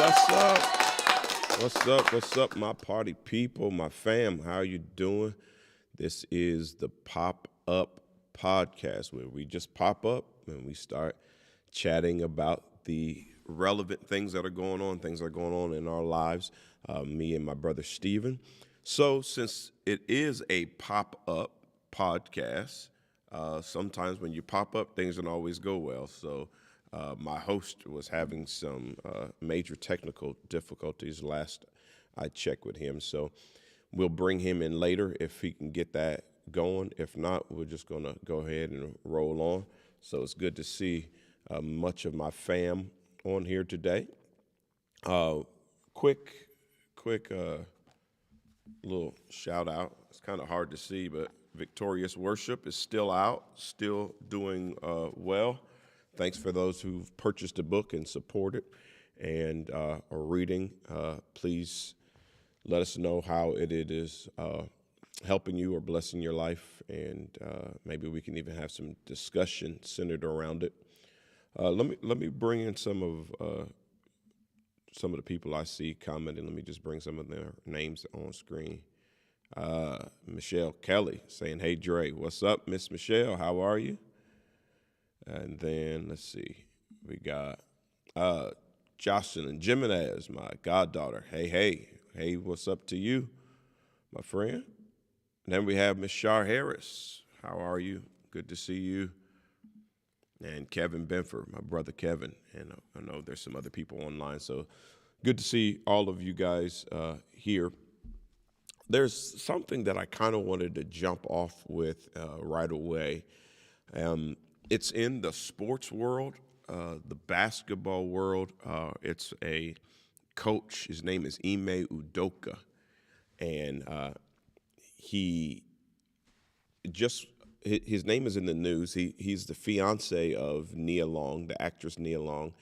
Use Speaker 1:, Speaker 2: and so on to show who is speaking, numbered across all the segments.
Speaker 1: What's up? What's up? What's up, my party people, my fam? How you doing? This is the Pop Up Podcast, where we just pop up and we start chatting about the relevant things that are going on, things that are going on in our lives. Me and my brother Steven. So, since it is a pop up podcast, sometimes when you pop up, things don't always go well. So, my host was having some major technical difficulties last I checked with him. So, we'll bring him in later if he can get that going. If not, we're just going to go ahead and roll on. So, it's good to see much of my fam on here today. Uh, quick little shout out. It's kind of hard to see, but Victorious Worship is still out, still doing well. Thanks for those who've purchased a book and supported and are reading. Please let us know how it is helping you or blessing your life, and maybe we can even have some discussion centered around it. Let me bring in some of the people I see commenting. Let me just bring some of their names on screen. Michelle Kelly saying, "Hey Dre, what's up, Miss Michelle? How are you?" And then let's see, we got Jocelyn Jimenez, my goddaughter. Hey, what's up to you, my friend? And then we have Miss Shar Harris. How are you? Good to see you. And Kevin Benford, my brother Kevin. And I know there's some other people online, so good to see all of you guys here. There's something that I kind of wanted to jump off with right away. It's in the sports world, the basketball world. It's a coach. His name is Ime Udoka, and he just his name is in the news. He's the fiance of Nia Long, the actress Nia Long,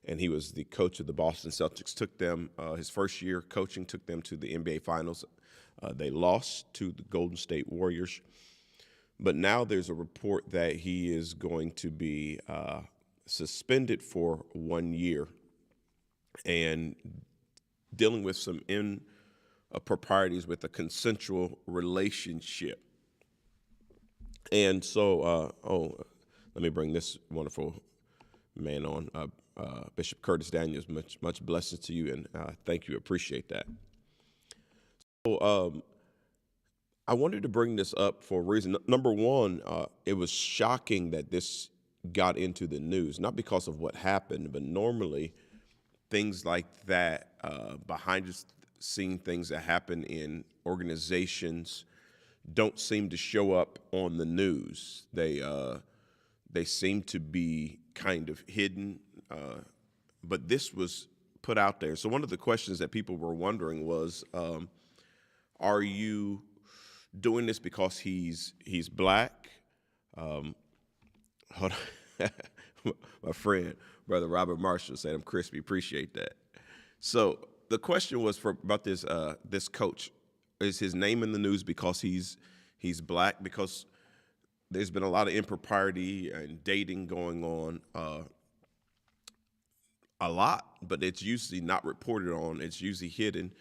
Speaker 1: and he was the coach of the Boston Celtics. Took them his first year coaching, took them to the NBA Finals. They lost to the Golden State Warriors, but now there's a report that he is going to be suspended for 1 year and dealing with some improprieties with a consensual relationship. And so, let me bring this wonderful man on, Bishop Curtis Daniels. Much blessings to you, and thank you. Appreciate that. So, I wanted to bring this up for a reason. Number one, it was shocking that this got into the news, not because of what happened, but normally things like that, behind the scene things that happen in organizations don't seem to show up on the news. They seem to be kind of hidden, but this was put out there. So one of the questions that people were wondering was, are you doing this because he's black? Hold on. My friend, Brother Robert Marshall, said, "I'm crispy." Appreciate that. So the question was about this coach. Is his name in the news because he's black? Because there's been a lot of impropriety and dating going on, a lot, but it's usually not reported on. It's usually hidden.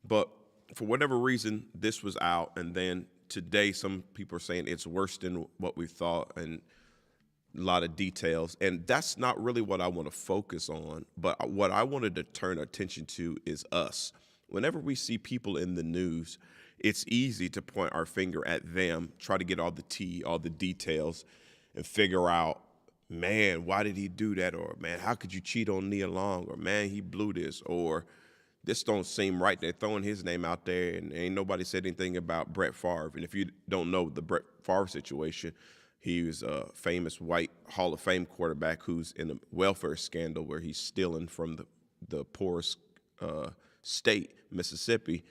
Speaker 1: But for whatever reason, this was out, and then today some people are saying it's worse than what we thought, and a lot of details. And that's not really what I want to focus on, but what I wanted to turn attention to is us. Whenever we see people in the news, it's easy to point our finger at them, try to get all the tea, all the details, and figure out, man, why did he do that? Or, man, how could you cheat on Nia Long? Or, man, he blew this. Or, this don't seem right. They're throwing his name out there, and ain't nobody said anything about Brett Favre. And if you don't know the Brett Favre situation, he was a famous white Hall of Fame quarterback who's in a welfare scandal where he's stealing from the poorest state, Mississippi,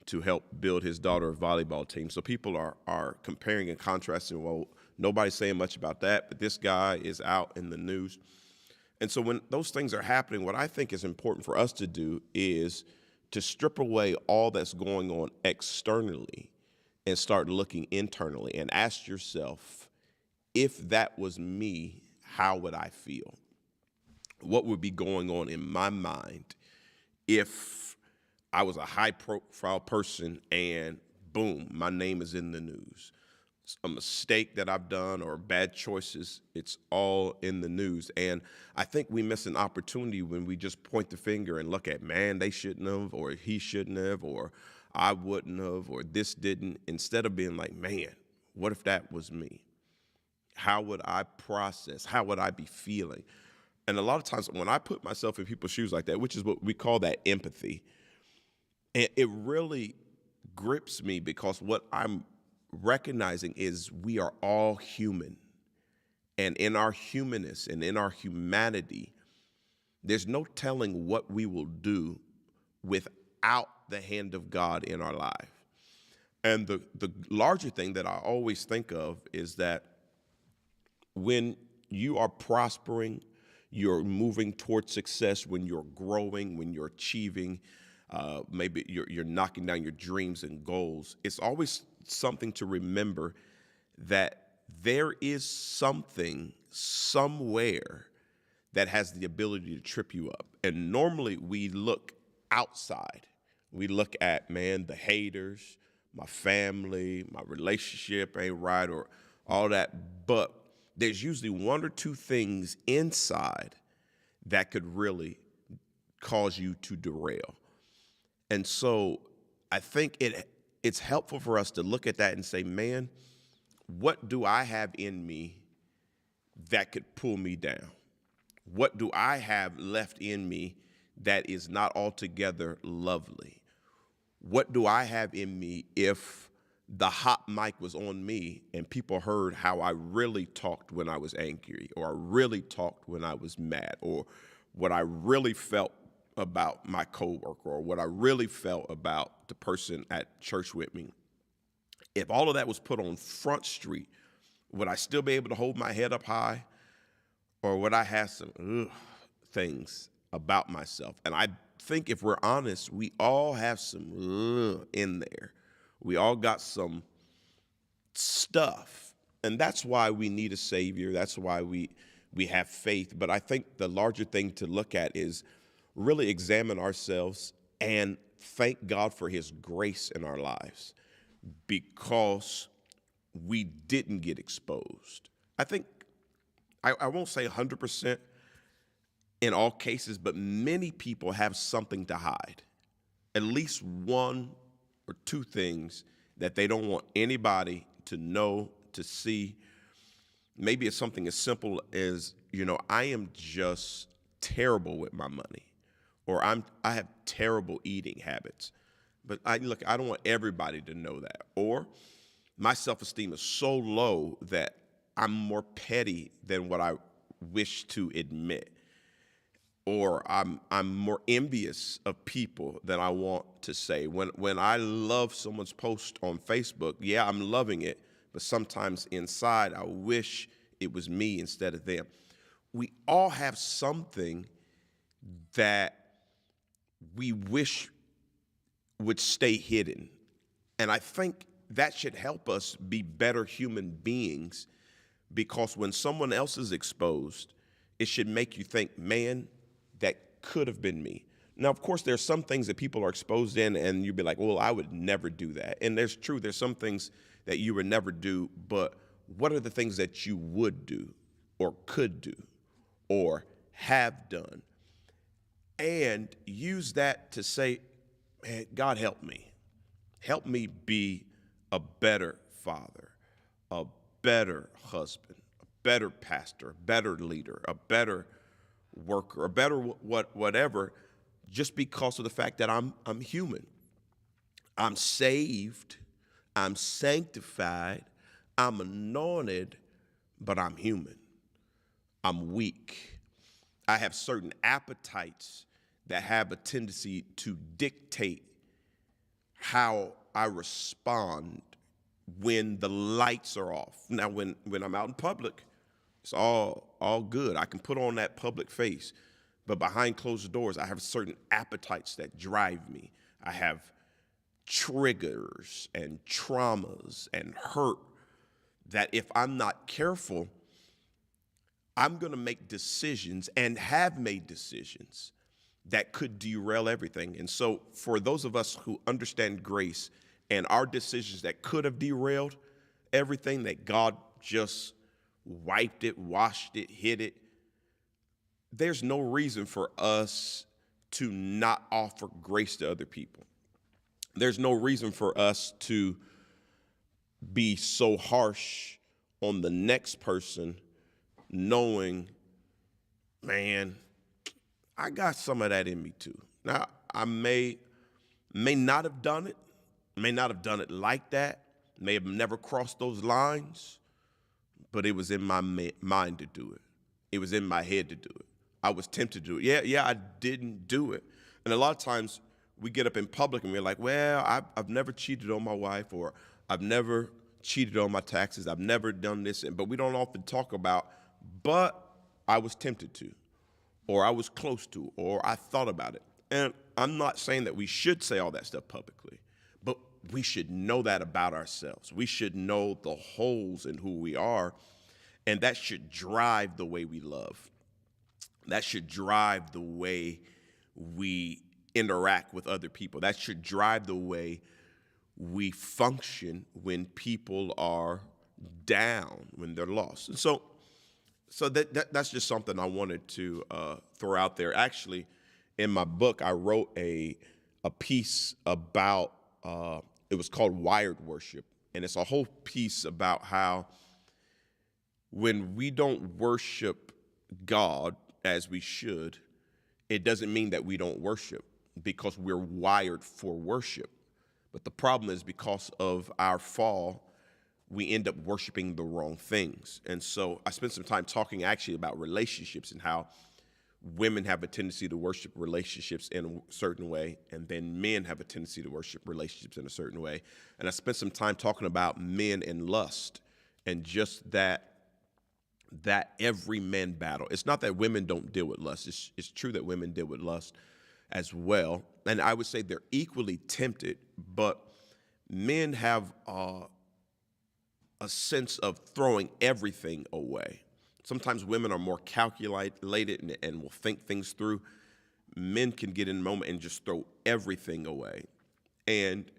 Speaker 1: to help build his daughter's volleyball team. So people are comparing and contrasting. Well, nobody's saying much about that, but this guy is out in the news. And so when those things are happening, what I think is important for us to do is to strip away all that's going on externally and start looking internally and ask yourself, if that was me, how would I feel? What would be going on in my mind if I was a high-profile person and boom, my name is in the news. A mistake that I've done or bad choices, it's all in the news. And I think we miss an opportunity when we just point the finger and look at, man, they shouldn't have, or he shouldn't have, or I wouldn't have, or this didn't, instead of being like, man, what if that was me? How would I process? How would I be feeling? And a lot of times when I put myself in people's shoes like that, which is what we call that empathy, it really grips me, because what I'm recognizing is we are all human. And in our humanness and in our humanity, there's no telling what we will do without the hand of God in our life. And the larger thing that I always think of is that when you are prospering, you're moving towards success, when you're growing, when you're achieving, maybe you're knocking down your dreams and goals, it's always something to remember that there is something somewhere that has the ability to trip you up. And normally we look outside. We look at, man, the haters, my family, my relationship ain't right, or all that. But there's usually one or two things inside that could really cause you to derail. And so I think it's helpful for us to look at that and say, man, what do I have in me that could pull me down? What do I have left in me that is not altogether lovely? What do I have in me if the hot mic was on me and people heard how I really talked when I was angry, or I really talked when I was mad, or what I really felt about my coworker, or what I really felt about the person at church with me? If all of that was put on Front Street, would I still be able to hold my head up high? Or would I have some things about myself? And I think if we're honest, we all have some in there. We all got some stuff. And that's why we need a savior. That's why we have faith. But I think the larger thing to look at is really examine ourselves and thank God for his grace in our lives, because we didn't get exposed. I think, I won't say 100% in all cases, but many people have something to hide. At least one or two things that they don't want anybody to know, to see. Maybe it's something as simple as, I am just terrible with my money, or I have terrible eating habits. But I don't want everybody to know that. Or my self-esteem is so low that I'm more petty than what I wish to admit. Or I'm more envious of people than I want to say. When I love someone's post on Facebook, yeah, I'm loving it, but sometimes inside I wish it was me instead of them. We all have something that we wish would stay hidden. And I think that should help us be better human beings, because when someone else is exposed, it should make you think, man, that could have been me. Now, of course, there's some things that people are exposed in, and you'd be like, well, I would never do that. And there's some things that you would never do, but what are the things that you would do or could do or have done? And use that to say, man, God, help me. Help me be a better father, a better husband, a better pastor, a better leader, a better worker, a better whatever, just because of the fact that I'm human. I'm saved, I'm sanctified, I'm anointed, but I'm human. I'm weak. I have certain appetites that have a tendency to dictate how I respond when the lights are off. Now, when I'm out in public, it's all good. I can put on that public face. But behind closed doors, I have certain appetites that drive me. I have triggers and traumas and hurt that if I'm not careful, I'm going to make decisions and have made decisions that could derail everything. And so for those of us who understand grace and our decisions that could have derailed everything, that God just wiped it, washed it, hid it, there's no reason for us to not offer grace to other people. There's no reason for us to be so harsh on the next person, knowing, man, I got some of that in me too. Now, I may not have done it, may not have done it like that, may have never crossed those lines, but it was in my mind to do it. It was in my head to do it. I was tempted to do it. Yeah, I didn't do it. And a lot of times we get up in public and we're like, well, I've never cheated on my wife, or I've never cheated on my taxes. I've never done this. But we don't often talk about, but I was tempted to, or I was close to, or I thought about it. And I'm not saying that we should say all that stuff publicly, but we should know that about ourselves. We should know the holes in who we are, and that should drive the way we love. That should drive the way we interact with other people. That should drive the way we function when people are down, when they're lost. And so that's just something I wanted to throw out there. Actually, in my book, I wrote a piece about, it was called Wired Worship. And it's a whole piece about how when we don't worship God as we should, it doesn't mean that we don't worship, because we're wired for worship. But the problem is, because of our fall, we end up worshiping the wrong things. And so I spent some time talking actually about relationships and how women have a tendency to worship relationships in a certain way, and then men have a tendency to worship relationships in a certain way. And I spent some time talking about men and lust, and just that every man battle. It's not that women don't deal with lust. It's true that women deal with lust as well. And I would say they're equally tempted, but men have a sense of throwing everything away. Sometimes women are more calculated and will think things through. Men can get in a moment and just throw everything away. And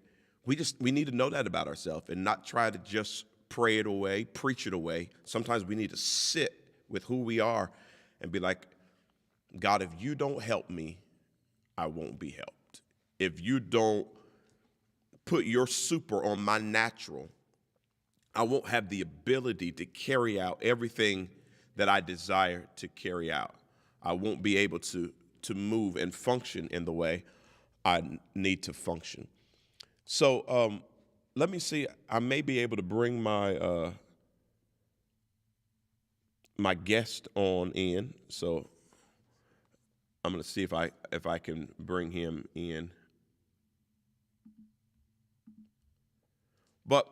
Speaker 1: we need to know that about ourselves and not try to just pray it away, preach it away. Sometimes we need to sit with who we are and be like, God, if you don't help me, I won't be helped. If you don't put your super on my natural, I won't have the ability to carry out everything that I desire to carry out. I won't be able to move and function in the way I need to function. So let me see. I may be able to bring my my guest on in. So I'm going to see if I can bring him in. But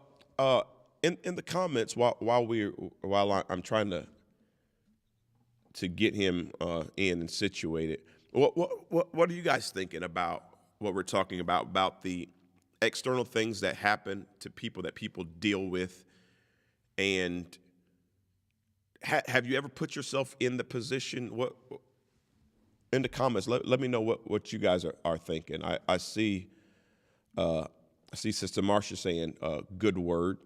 Speaker 1: in the comments, while I'm trying to get him in and situated, what are you guys thinking about what we're talking about the external things that happen to people that people deal with? And have you ever put yourself in the position? What in the comments? Let me know what you guys are thinking. I see Sister Marcia saying good word.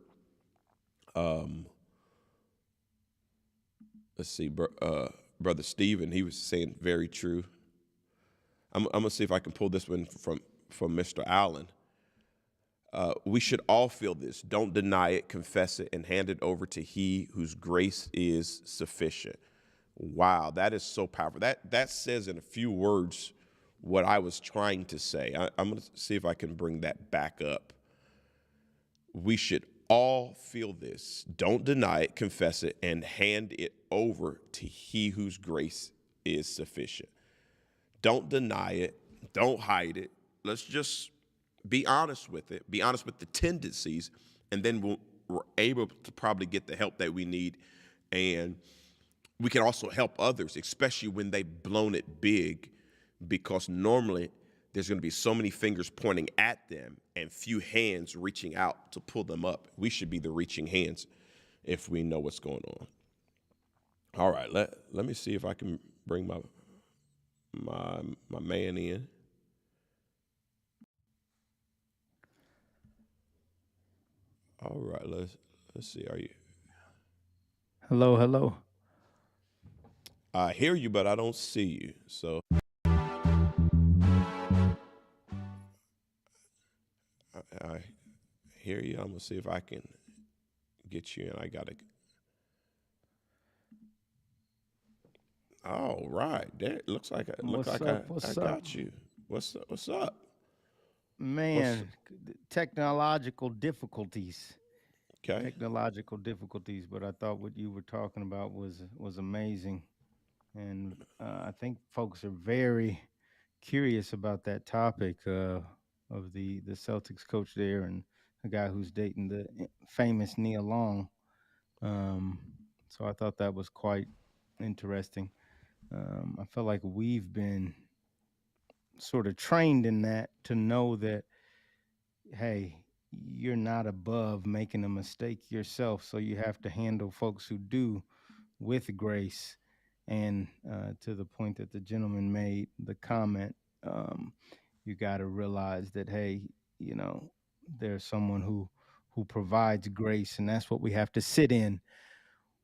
Speaker 1: Let's see, Brother Stephen, he was saying very true. I'm gonna see if I can pull this one from Mr. Allen. We should all feel this. Don't deny it, confess it, and hand it over to He whose grace is sufficient. Wow, that is so powerful. That says in a few words what I was trying to say. I'm going to see if I can bring that back up. We should all feel this. Don't deny it, confess it, and hand it over to He whose grace is sufficient. Don't deny it. Don't hide it. Let's just be honest with it. Be honest with the tendencies, and then we're able to probably get the help that we need. And we can also help others, especially when they've blown it big, because normally there's going to be so many fingers pointing at them and few hands reaching out to pull them up. We should be the reaching hands if we know what's going on. All right, let me see if I can bring my man in. All right, let's see. Are you?
Speaker 2: Hello, hello.
Speaker 1: I hear you, but I don't see you. So I hear you. I'm gonna see if I can get you in. I gotta. All right, there. Look
Speaker 2: What's
Speaker 1: like
Speaker 2: up?
Speaker 1: I
Speaker 2: What's up?
Speaker 1: got you. What's up? What's up? What's
Speaker 2: Man, technological difficulties.
Speaker 1: okay?
Speaker 2: Technological difficulties, but I thought what you were talking about was amazing. And I think folks are very curious about that topic of the Celtics coach there and a guy who's dating the famous Nia Long. Um, so I thought that was quite interesting. I feel like we've been sort of trained in that to know that, hey, you're not above making a mistake yourself, so you have to handle folks who do with grace. And to the point that the gentleman made, the comment, um, you got to realize that, hey, you know, there's someone who provides grace, and that's what we have to sit in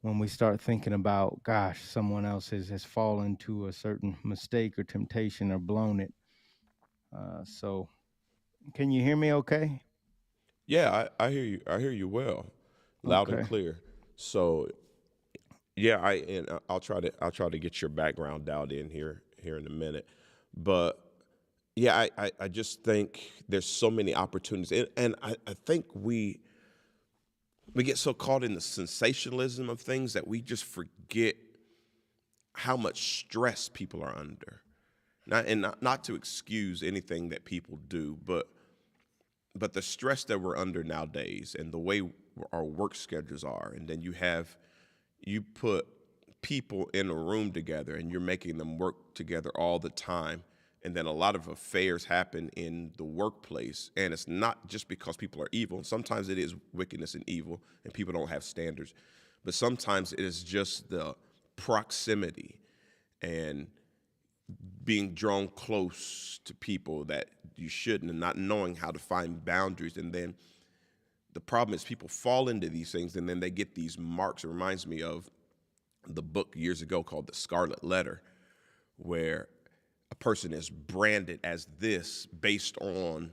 Speaker 2: when we start thinking about, gosh, someone else has fallen to a certain mistake or temptation or blown it. So, can you hear me? Okay.
Speaker 1: Yeah, I hear you. I hear you well, loud and
Speaker 2: Okay.
Speaker 1: clear. So yeah, I'll try to get your background dialed in here in a minute, but yeah, I just think there's so many opportunities, and I think we get so caught in the sensationalism of things that we just forget how much stress people are under. Not to excuse anything that people do, but the stress that we're under nowadays and the way our work schedules are, and then you put people in a room together and you're making them work together all the time, and then a lot of affairs happen in the workplace, and it's not just because people are evil. Sometimes it is wickedness and evil and people don't have standards, but sometimes it is just the proximity and being drawn close to people that you shouldn't, and not knowing how to find boundaries. And then the problem is people fall into these things and then they get these marks. It reminds me of the book years ago called The Scarlet Letter, where a person is branded as this based on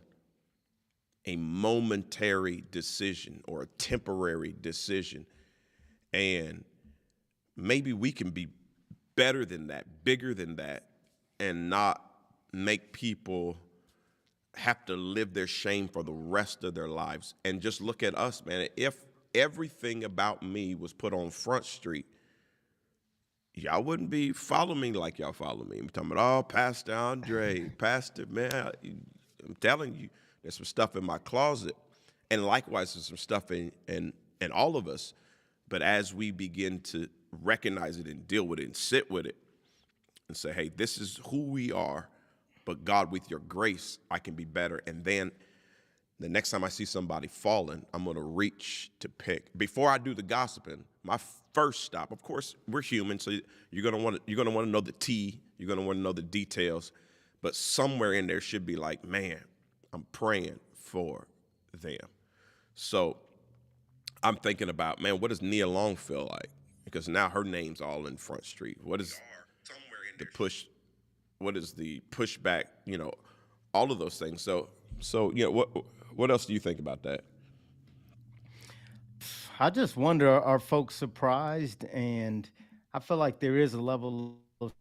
Speaker 1: a momentary decision or a temporary decision. And maybe we can be better than that, bigger than that, and not make people have to live their shame for the rest of their lives. And just look at us, man. If everything about me was put on Front Street, y'all wouldn't be following me like y'all follow me. I'm talking about, oh, Pastor Andre, Pastor, man, I'm telling you, there's some stuff in my closet. And likewise, there's some stuff in all of us. But as we begin to recognize it and deal with it and sit with it and say, hey, this is who we are, but God, with your grace, I can be better. And then the next time I see somebody falling, I'm going to reach to pick. Before I do the gossiping, my first stop, of course, we're human, so you're going to want to know the tea, you're going to want to know the details, but somewhere in there should be like, man, I'm praying for them. So I'm thinking about, man, what does Nia Long feel like? Because now her name's all in Front Street. What is the push? What is the pushback? All of those things. So what else do you think about that?
Speaker 2: I just wonder, are folks surprised? And I feel like there is a level of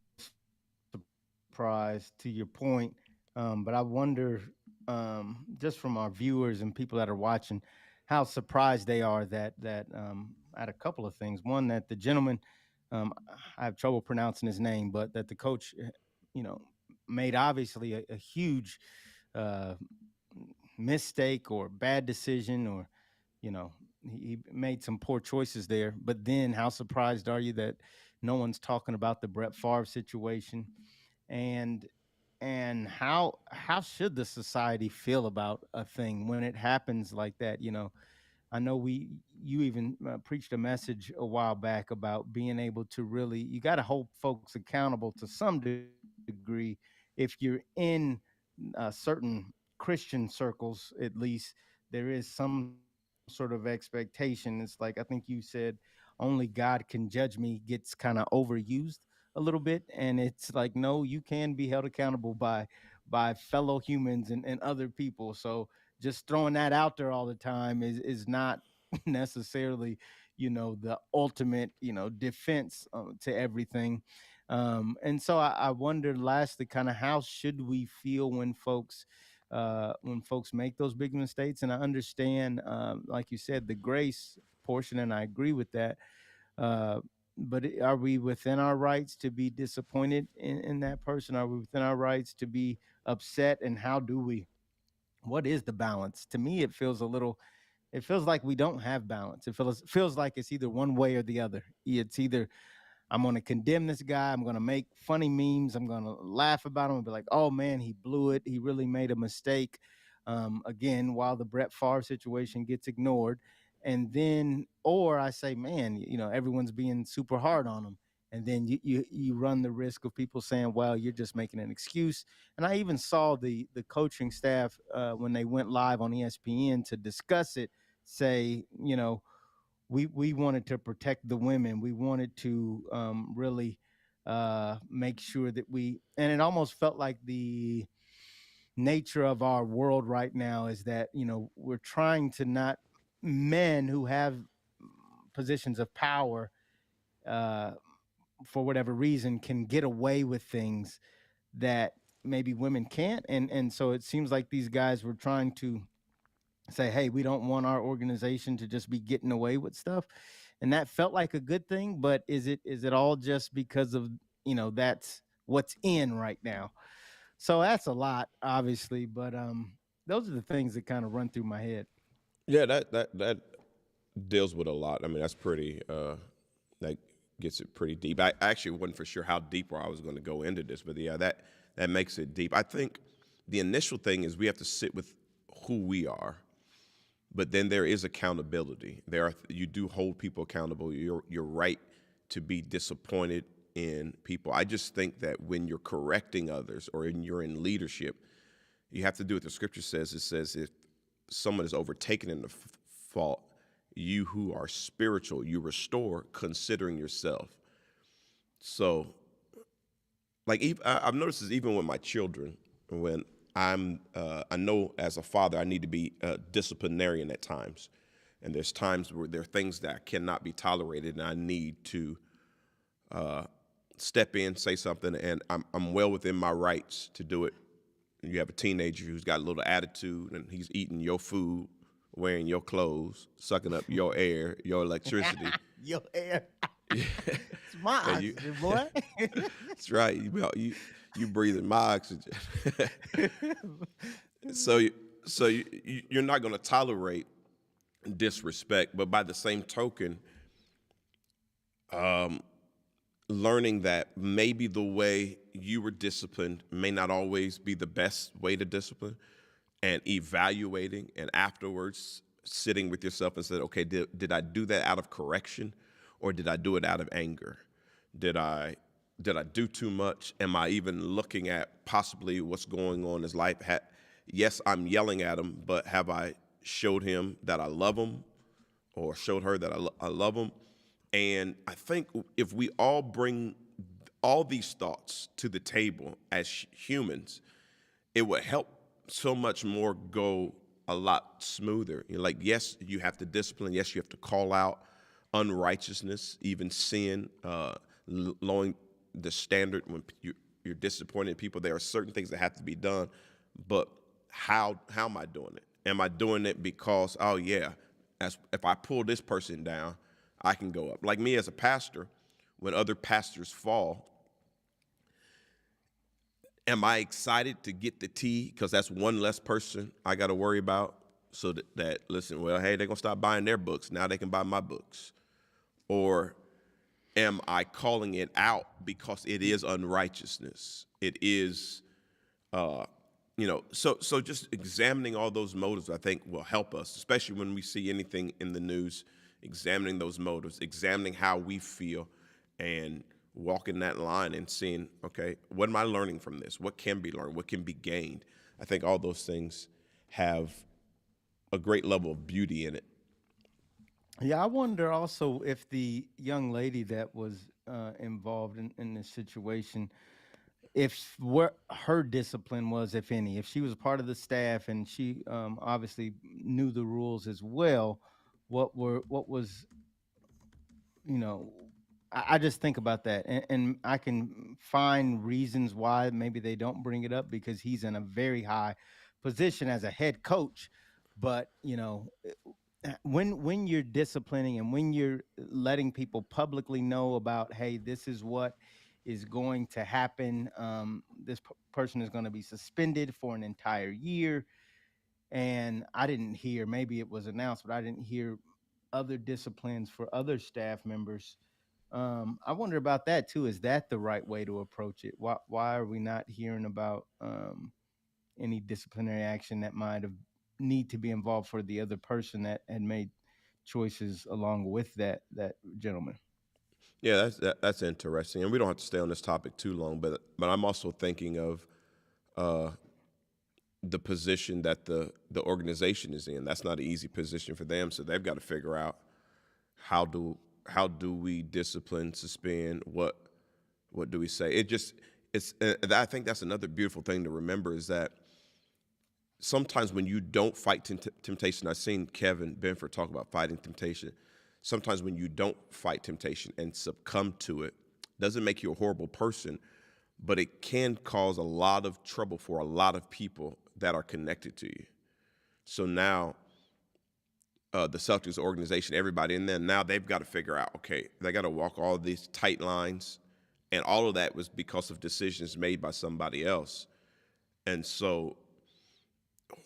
Speaker 2: surprise to your point. But I wonder, just from our viewers and people that are watching, how surprised they are that at a couple of things. One, that the gentleman, I have trouble pronouncing his name, but that the coach, you know, made obviously a huge uh, mistake or bad decision, or you know, he made some poor choices there. But then, how surprised are you that no one's talking about the Brett Favre situation? And how should the society feel about a thing when it happens like that? You know, I know you even preached a message a while back about being able to really, you got to hold folks accountable to some degree, degree, if you're in certain Christian circles, at least, there is some sort of expectation. It's like, I think you said, only God can judge me, gets kind of overused a little bit. And it's like, no, you can be held accountable by fellow humans and other people. So just throwing that out there all the time is not necessarily, the ultimate, defense to everything. And so I wonder, lastly, kind of how should we feel when folks make those big mistakes? And I understand, like you said, the grace portion, and I agree with that. Uh, but are we within our rights to be disappointed in that person? Are we within our rights to be upset? And how do we? What is the balance? To me, it feels like we don't have balance. It feels like it's either one way or the other. It's either I'm going to condemn this guy. I'm going to make funny memes. I'm going to laugh about him and be like, oh man, he blew it. He really made a mistake. Again, while the Brett Favre situation gets ignored. And then, or I say, man, everyone's being super hard on him. And then you run the risk of people saying, well, you're just making an excuse. And I even saw the coaching staff, when they went live on ESPN to discuss it, say, we wanted to protect the women. We wanted to really make sure that and it almost felt like the nature of our world right now is that, we're trying to not, men who have positions of power, uh, for whatever reason, can get away with things that maybe women can't. And so it seems like these guys were trying to say, hey, we don't want our organization to just be getting away with stuff. And that felt like a good thing. But is it all just because of, that's what's in right now? So that's a lot, obviously. But those are the things that kind of run through my head.
Speaker 1: Yeah, that deals with a lot. I mean, that's pretty. That gets it pretty deep. I actually wasn't for sure how deep I was going to go into this, but yeah, that makes it deep. I think the initial thing is we have to sit with who we are, but then there is accountability. You do hold people accountable. You're right to be disappointed in people. I just think that when you're correcting others or you're in leadership, you have to do what the scripture says. It says if someone is overtaken in the fault, you who are spiritual, you restore, considering yourself. So, like, I've noticed this even with my children. When I know as a father, I need to be disciplinarian at times, and there's times where there are things that cannot be tolerated, and I need to step in, say something, and I'm well within my rights to do it. And you have a teenager who's got a little attitude, and he's eating your food, wearing your clothes, sucking up your air, your electricity.
Speaker 2: Your air. It's my
Speaker 1: And you,
Speaker 2: oxygen, boy.
Speaker 1: that's right. You breathing my oxygen. so you, you're not going to tolerate disrespect, but by the same token, learning that maybe the way you were disciplined may not always be the best way to discipline, and evaluating, and afterwards sitting with yourself and said, okay, did I do that out of correction, or did I do it out of anger? Did I do too much? Am I even looking at possibly what's going on in his life? Yes, I'm yelling at him, but have I showed him that I love him, or showed her that I love him? And I think if we all bring all these thoughts to the table as humans, it would help so much more go a lot smoother. Like, yes, you have to discipline. Yes, you have to call out unrighteousness, even sin, lowering the standard when you're disappointed in people. There are certain things that have to be done, but how am I doing it? Am I doing it because, oh yeah, if I pull this person down, I can go up? Like me as a pastor, when other pastors fall, am I excited to get the tea because that's one less person I got to worry about? So that listen, well, hey, they're going to stop buying their books. Now they can buy my books. Or am I calling it out because it is unrighteousness? It is, so just examining all those motives, I think, will help us, especially when we see anything in the news, examining those motives, examining how we feel, and walking that line and seeing, okay, what am I learning from this? What can be learned? What can be gained? I think all those things have a great level of beauty in it.
Speaker 2: Yeah, I wonder also if the young lady that was involved in this situation, if what her discipline was, if any, if she was a part of the staff and she obviously knew the rules as well, what was, you know, I just think about that, and I can find reasons why maybe they don't bring it up because he's in a very high position as a head coach. But when you're disciplining and when you're letting people publicly know about, hey, this is what is going to happen. This person is going to be suspended for an entire year, and I didn't hear. Maybe it was announced, but I didn't hear other disciplines for other staff members. I wonder about that too. Is that the right way to approach it? Why are we not hearing about any disciplinary action that might have need to be involved for the other person that had made choices along with that gentleman?
Speaker 1: Yeah, that's interesting, and we don't have to stay on this topic too long. But I'm also thinking of uh, the position that the organization is in. That's not an easy position for them, so they've got to figure out how do how do we discipline, suspend, what do we say? I think that's another beautiful thing to remember is that sometimes when you don't fight temptation, I've seen Kevin Benford talk about fighting temptation. Sometimes when you don't fight temptation and succumb to it, doesn't make you a horrible person, but it can cause a lot of trouble for a lot of people that are connected to you. So now the Celtics organization, everybody in there, now they've got to figure out, okay, they got to walk all these tight lines. And all of that was because of decisions made by somebody else. And so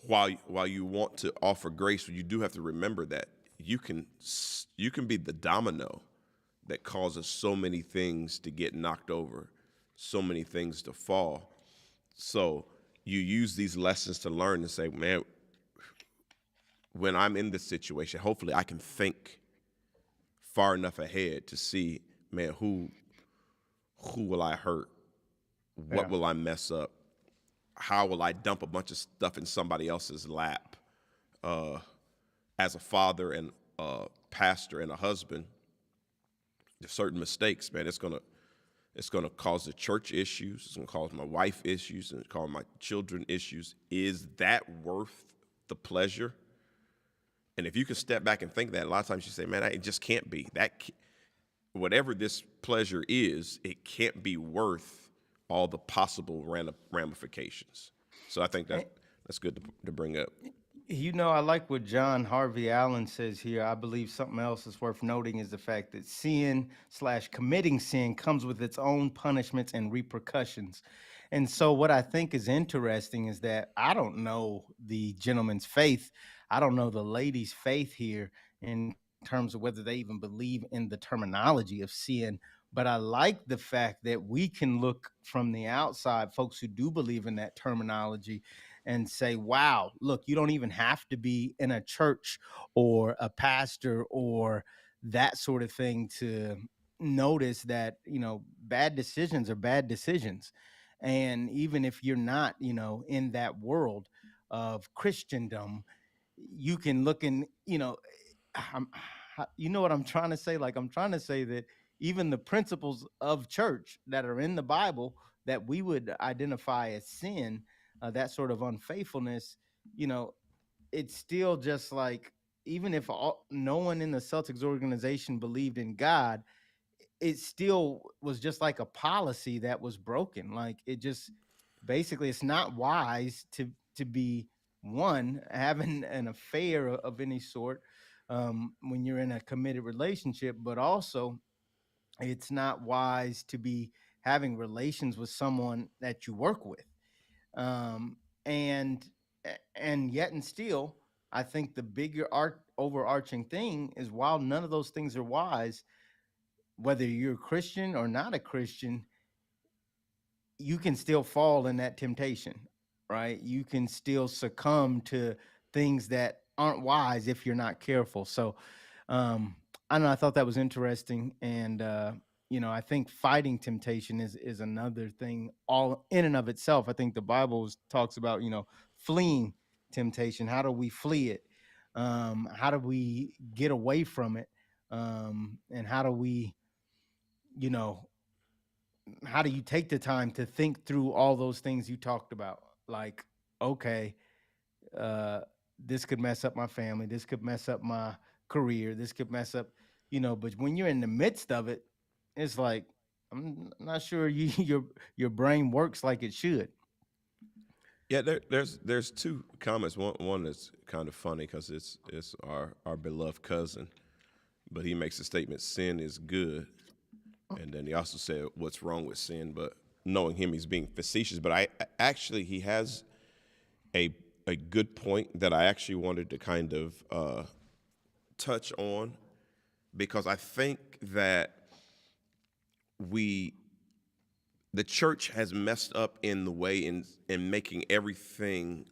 Speaker 1: while you want to offer grace, you do have to remember that you can be the domino that causes so many things to get knocked over, so many things to fall. So you use these lessons to learn and say, man, when I'm in this situation, hopefully I can think far enough ahead to see, man, who will I hurt? What
Speaker 2: Yeah.
Speaker 1: will I mess up? How will I dump a bunch of stuff in somebody else's lap? Uh, as a father and a pastor and a husband, there's certain mistakes, man. It's gonna cause the church issues. It's gonna cause my wife issues and cause my children issues. Is that worth the pleasure? And if you can step back and think that, a lot of times you say, man, it just can't be that. Whatever this pleasure is, it can't be worth all the possible ramifications. So I think that's good to bring up.
Speaker 2: I like what John Harvey Allen says here. I believe something else is worth noting is the fact that sin slash committing sin comes with its own punishments and repercussions. And so, what I think is interesting is that I don't know the gentleman's faith. I don't know the lady's faith here in terms of whether they even believe in the terminology of sin. But I like the fact that we can look from the outside, folks who do believe in that terminology, and say, wow, look, you don't even have to be in a church or a pastor or that sort of thing to notice that, bad decisions are bad decisions. And even if you're not, in that world of Christendom, you can look in, I'm, you know what I'm trying to say? Like, I'm trying to say that even the principles of church that are in the Bible that we would identify as sin, that sort of unfaithfulness, you know, it's still just like, even if no one in the Celtics organization believed in God, it still was just like a policy that was broken. Like, it just basically, it's not wise to be one having an affair of any sort when you're in a committed relationship, but also it's not wise to be having relations with someone that you work with. um, and and yet and still, I think the bigger overarching thing is, while none of those things are wise, whether you're a Christian or not a Christian, you can still fall in that temptation, right? You can still succumb to things that aren't wise if you're not careful. So, um, I don't know. I thought that was interesting, and I think fighting temptation is another thing all in and of itself. I think the Bible talks about, fleeing temptation. How do we flee it? How do we get away from it? And how do we, you know, how do you take the time to think through all those things you talked about? Like, okay, uh, this could mess up my family. This could mess up my career. This could mess up, but when you're in the midst of it, it's like, I'm not sure your brain works like it should.
Speaker 1: Yeah, there's two comments. One is kind of funny because it's our beloved cousin, but he makes the statement sin is good, and then he also said what's wrong with sin. But knowing him, he's being facetious. But actually he has a a good point that I actually wanted to kind of touch on because I think that we the church has messed up in the way in making everything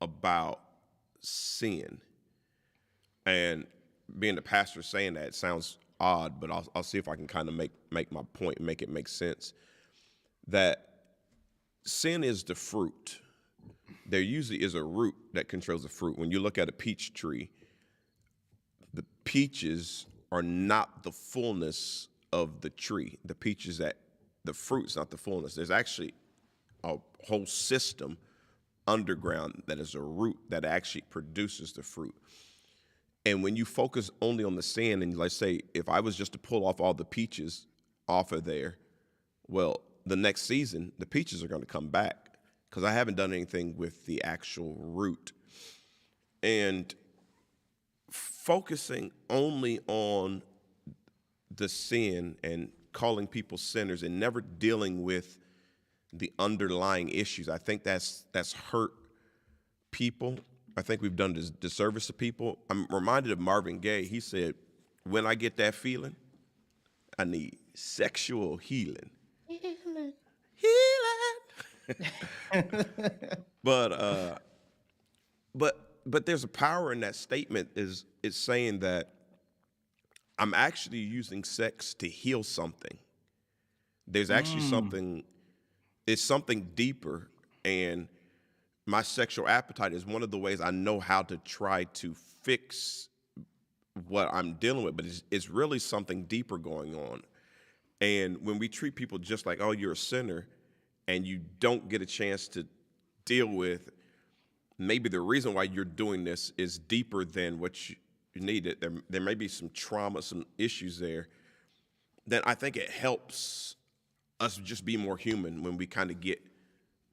Speaker 1: about sin. And being the pastor saying that sounds odd, but I'll see if I can kind of make my point and make it make sense. That sin is the fruit. There usually is a root that controls the fruit. When you look at a peach tree, the peaches are not the fullness of the tree. The peaches that the fruit's not the fullness. There's actually a whole system underground that is a root that actually produces the fruit. And when you focus only on the sand, and let's say if I was just to pull off all the peaches off of there, well, the next season the peaches are going to come back because I haven't done anything with the actual root. And focusing only on the sin and calling people sinners and never dealing with the underlying issues, I think that's hurt people. I think we've done this disservice to people. I'm reminded of Marvin Gaye. He said, "When I get that feeling, I need sexual healing." Healing. But but there's a power in that statement. Is it's saying that I'm actually using sex to heal something. There's actually
Speaker 2: Mm,
Speaker 1: something. It's something deeper, and my sexual appetite is one of the ways I know how to try to fix what I'm dealing with. But it's really something deeper going on. And when we treat people just like, oh, you're a sinner, and you don't get a chance to deal with maybe the reason why you're doing this is deeper than what you need. There may be some trauma, some issues there. Then I think it helps us just be more human when we kind of get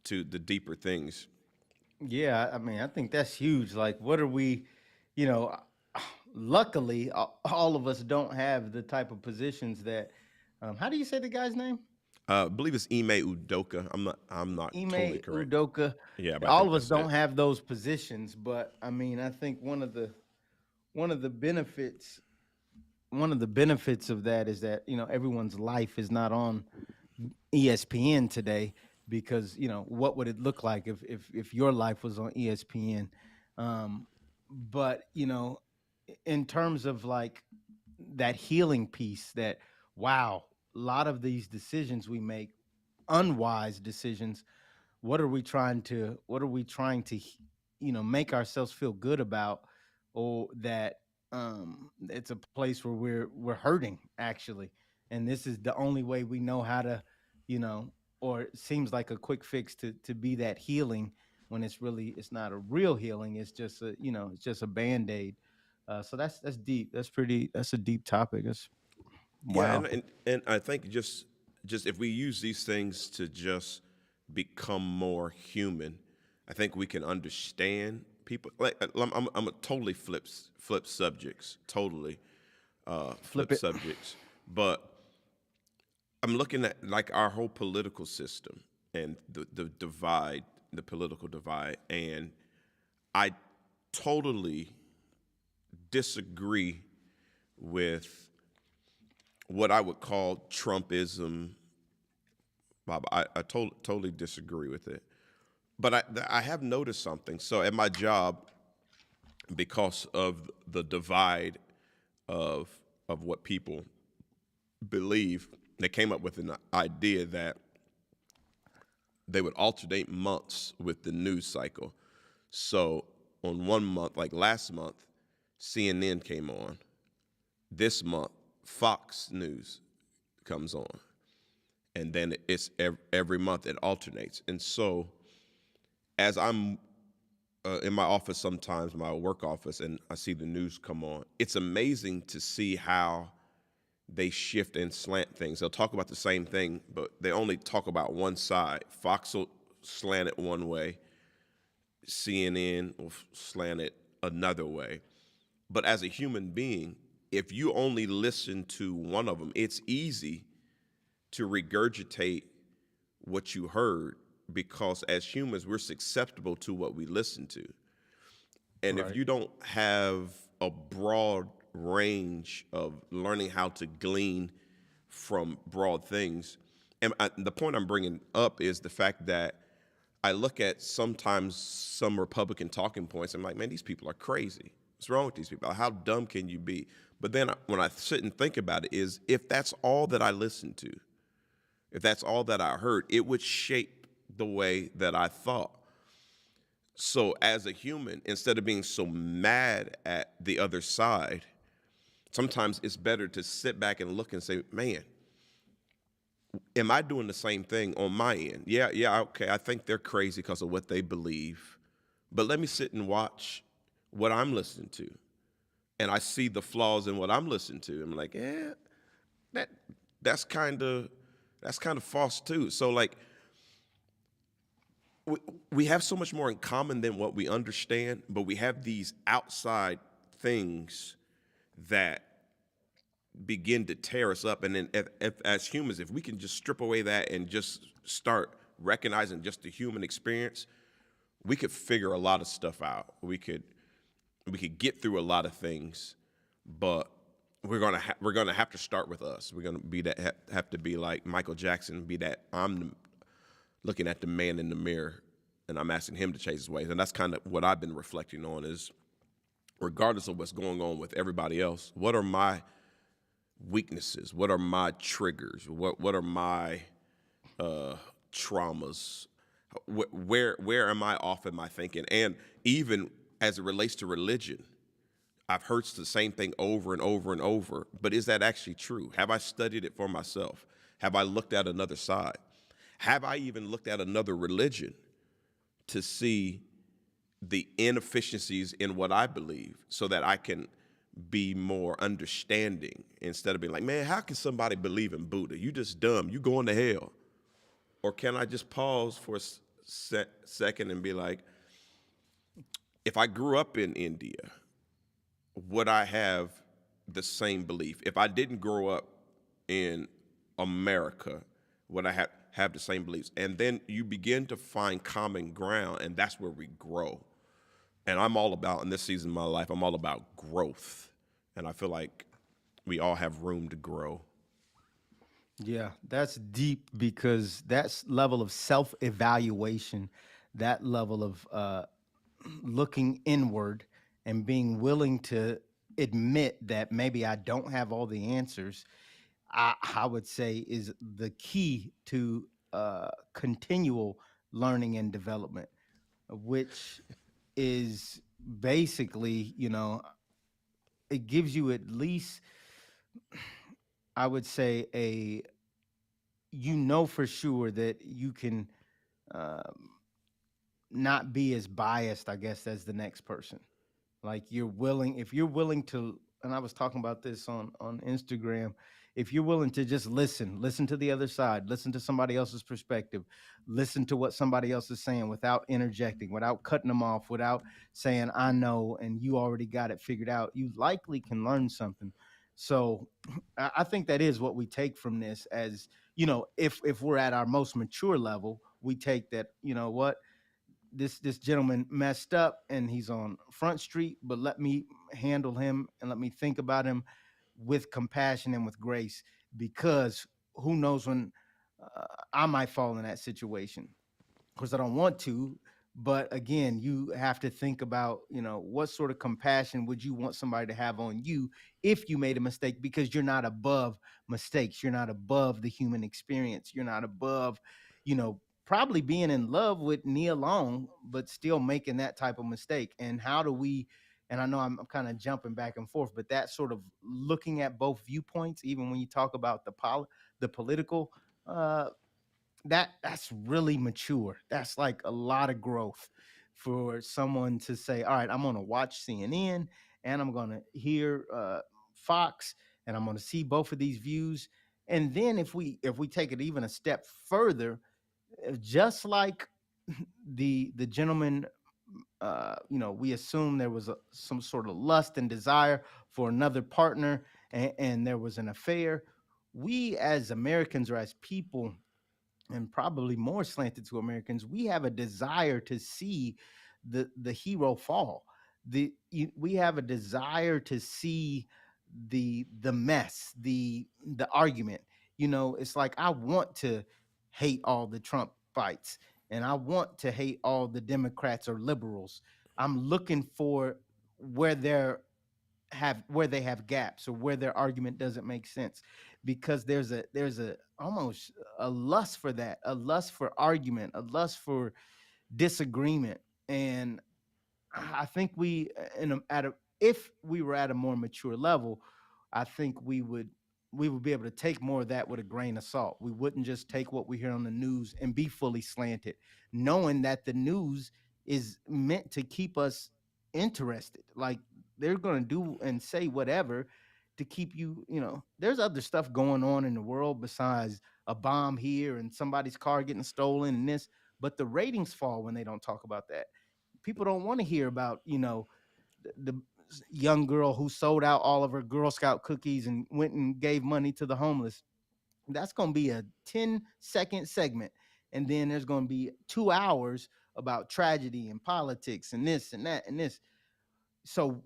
Speaker 1: to the deeper things.
Speaker 2: yeah, I mean, I think that's huge. Like, what are we, you know, luckily, all of us don't have the type of positions that, how do you say the guy's name?
Speaker 1: I believe it's Ime Udoka. I'm not totally
Speaker 2: Ime
Speaker 1: correct.
Speaker 2: Udoka.
Speaker 1: Yeah, but I
Speaker 2: All
Speaker 1: think
Speaker 2: of us
Speaker 1: that's it.
Speaker 2: don't have those positions, but I mean, I think one of the benefits one of the benefits of that is that everyone's life is not on ESPN today, because what would it look like if your life was on ESPN? But in terms of like that healing piece, that wow, a lot of these decisions we make, unwise decisions, what are we trying to make ourselves feel good about, or that it's a place where we're hurting actually, and this is the only way we know how to, you know or it seems like a quick fix to be that healing, when it's not a real healing. It's just a band-aid. So that's deep. That's a deep topic. That's
Speaker 1: Yeah,
Speaker 2: wow.
Speaker 1: and I think just if we use these things to just become more human, I think we can understand people. Like I'm a totally flip subjects, totally
Speaker 2: Flip
Speaker 1: flip
Speaker 2: it.
Speaker 1: subjects, but I'm looking at like our whole political system and the divide, the political divide, and I totally disagree with what I would call Trumpism. Bob, I totally disagree with it. But I have noticed something. So at my job, because of the divide of of what people believe, they came up with an idea that they would alternate months with the news cycle. So on one month, like last month, CNN came on. This month, Fox News comes on. And then it's every month it alternates. And so as I'm in my office sometimes, my work office, and I see the news come on, it's amazing to see how they shift and slant things. They'll talk about the same thing, but they only talk about one side. Fox will slant it one way, CNN will slant it another way. But as a human being, if you only listen to one of them, it's easy to regurgitate what you heard because as humans, we're susceptible to what we listen to. And if
Speaker 2: Right.
Speaker 1: you don't have a broad range of learning how to glean from broad things, and the point I'm bringing up is the fact that I look at sometimes some Republican talking points. I'm like, man, these people are crazy. What's wrong with these people? How dumb can you be? But then when I sit and think about it, is if that's all that I listened to, if that's all that I heard, it would shape the way that I thought. So as a human, instead of being so mad at the other side, sometimes it's better to sit back and look and say, man, am I doing the same thing on my end? Yeah, okay, I think they're crazy because of what they believe. But let me sit and watch what I'm listening to. And I see the flaws in what I'm listening to. I'm like, yeah, that that's kind of false too. So like we have so much more in common than what we understand, but we have these outside things that begin to tear us up. And then as humans, if we can just strip away that and just start recognizing just the human experience, we could figure a lot of stuff out. We could get through a lot of things, but we're gonna have to start with us. We're gonna be that have to be like Michael Jackson, be that looking at the man in the mirror and I'm asking him to change his ways. And that's kind of what I've been reflecting on is regardless of what's going on with everybody else, what are my weaknesses? What are my triggers? What are my traumas? Where am I off in my thinking? And even as it relates to religion, I've heard the same thing over and over and over. But is that actually true? Have I studied it for myself? Have I looked at another side? Have I even looked at another religion to see the inefficiencies in what I believe so that I can be more understanding instead of being like, man, how can somebody believe in Buddha? You just dumb. You going to hell. Or can I just pause for a second and be like, if I grew up in India, would I have the same belief? If I didn't grow up in America, would I have the same beliefs? And then you begin to find common ground, and that's where we grow. And I'm all about, in this season of my life, I'm all about growth. And I feel like we all have room to grow.
Speaker 2: Yeah, that's deep because that's level of self-evaluation, that level of looking inward and being willing to admit that maybe I don't have all the answers, I would say is the key to continual learning and development, which is basically, it gives you at least, I would say, for sure that you can um, not be as biased, I guess, as the next person. Like if you're willing to, and I was talking about this on Instagram, if you're willing to just listen to the other side, listen to somebody else's perspective, listen to what somebody else is saying without interjecting, without cutting them off, without saying I know and you already got it figured out, you likely can learn something. So I think that is what we take from this as, if we're at our most mature level, we take that, what, this gentleman messed up and he's on Front Street, but let me handle him and let me think about him with compassion and with grace, because who knows when I might fall in that situation. Of course, I don't want to, But again, you have to think about, what sort of compassion would you want somebody to have on you if you made a mistake, because you're not above mistakes. You're not above the human experience. You're not above, probably being in love with Nia Long, but still making that type of mistake. And how do we, and I know I'm kind of jumping back and forth, but that sort of looking at both viewpoints, even when you talk about the political, uh, that's really mature. That's like a lot of growth for someone to say, all right, I'm going to watch CNN and I'm going to hear Fox, and I'm going to see both of these views. And then if we take it even a step further, just like the gentleman, we assume there was some sort of lust and desire for another partner, and there was an affair. We as Americans, or as people, and probably more slanted to Americans, we have a desire to see the hero fall. We have a desire to see the mess, the argument. It's like, I want to hate all the Trump fights, and I want to hate all the Democrats or liberals. I'm looking for where they have gaps, or where their argument doesn't make sense, because there's a almost a lust for that, a lust for argument, a lust for disagreement. And I think if we were at a more mature level, I think we would be able to take more of that with a grain of salt. We wouldn't just take what we hear on the news and be fully slanted, knowing that the news is meant to keep us interested. Like, they're going to do and say whatever to keep you, there's other stuff going on in the world besides a bomb here and somebody's car getting stolen and this, but the ratings fall when they don't talk about that. People don't want to hear about, the young girl who sold out all of her Girl Scout cookies and went and gave money to the homeless. That's going to be a 10-second segment. And then there's going to be 2 hours about tragedy and politics and this and that and this. So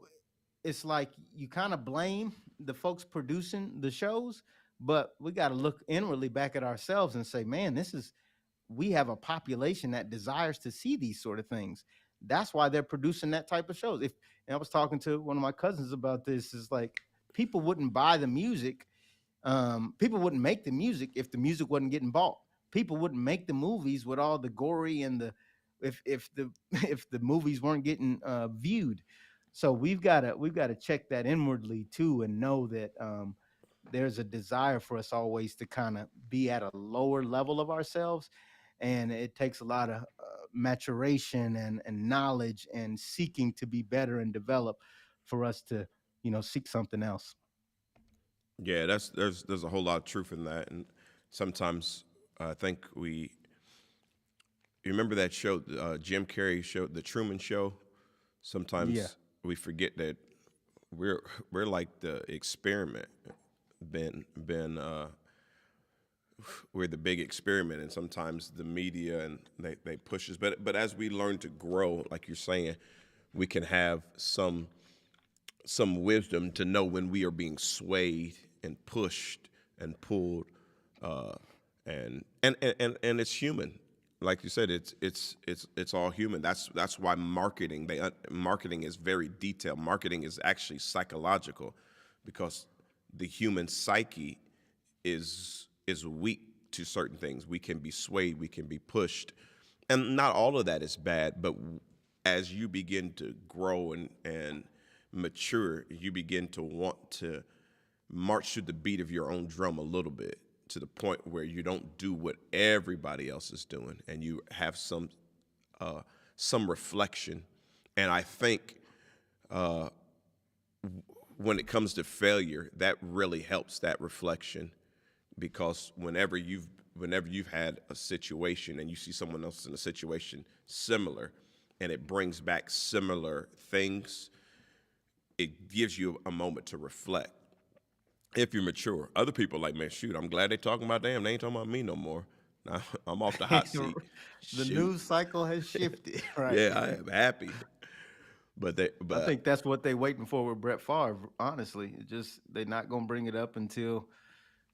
Speaker 2: it's like you kind of blame the folks producing the shows, but we got to look inwardly back at ourselves and say, man, we have a population that desires to see these sort of things. That's why they're producing that type of shows. If and I was talking to one of my cousins about this, is like, people wouldn't buy the music. People wouldn't make the music if the music wasn't getting bought. People wouldn't make the movies with all the gory and the if the if the movies weren't getting viewed. So we've got to check that inwardly too, and know that there's a desire for us always to kind of be at a lower level of ourselves, and it takes a lot of maturation and knowledge and seeking to be better and develop for us to seek something else.
Speaker 1: Yeah, there's a whole lot of truth in that, and sometimes I think we you remember that show, Jim Carrey show, The Truman Show.
Speaker 2: Yeah.
Speaker 1: Sometimes we forget that we're like the experiment. Been we're the big experiment, and sometimes the media and they push us. But as we learn to grow, like you're saying, we can have some wisdom to know when we are being swayed and pushed and pulled, uh, and it's human. Like you said, it's all human. That's why marketing is very detailed. Marketing is actually psychological, because the human psyche is weak to certain things. We can be swayed, we can be pushed, and not all of that is bad. But as you begin to grow and mature, you begin to want to march to the beat of your own drum a little bit, to the point where you don't do what everybody else is doing, and you have uh, some reflection. And I think when it comes to failure, that really helps, that reflection, because whenever you've had a situation and you see someone else in a situation similar, and it brings back similar things, it gives you a moment to reflect. If you're mature, other people are like, man, shoot, I'm glad they talking about them. They ain't talking about me no more. Now, I'm off the hot seat.
Speaker 2: The
Speaker 1: Shoot,
Speaker 2: news cycle has shifted, right?
Speaker 1: yeah, I am happy.
Speaker 2: I
Speaker 1: But
Speaker 2: think that's what they waiting for with Brett Favre. Honestly, it just they're not gonna bring it up until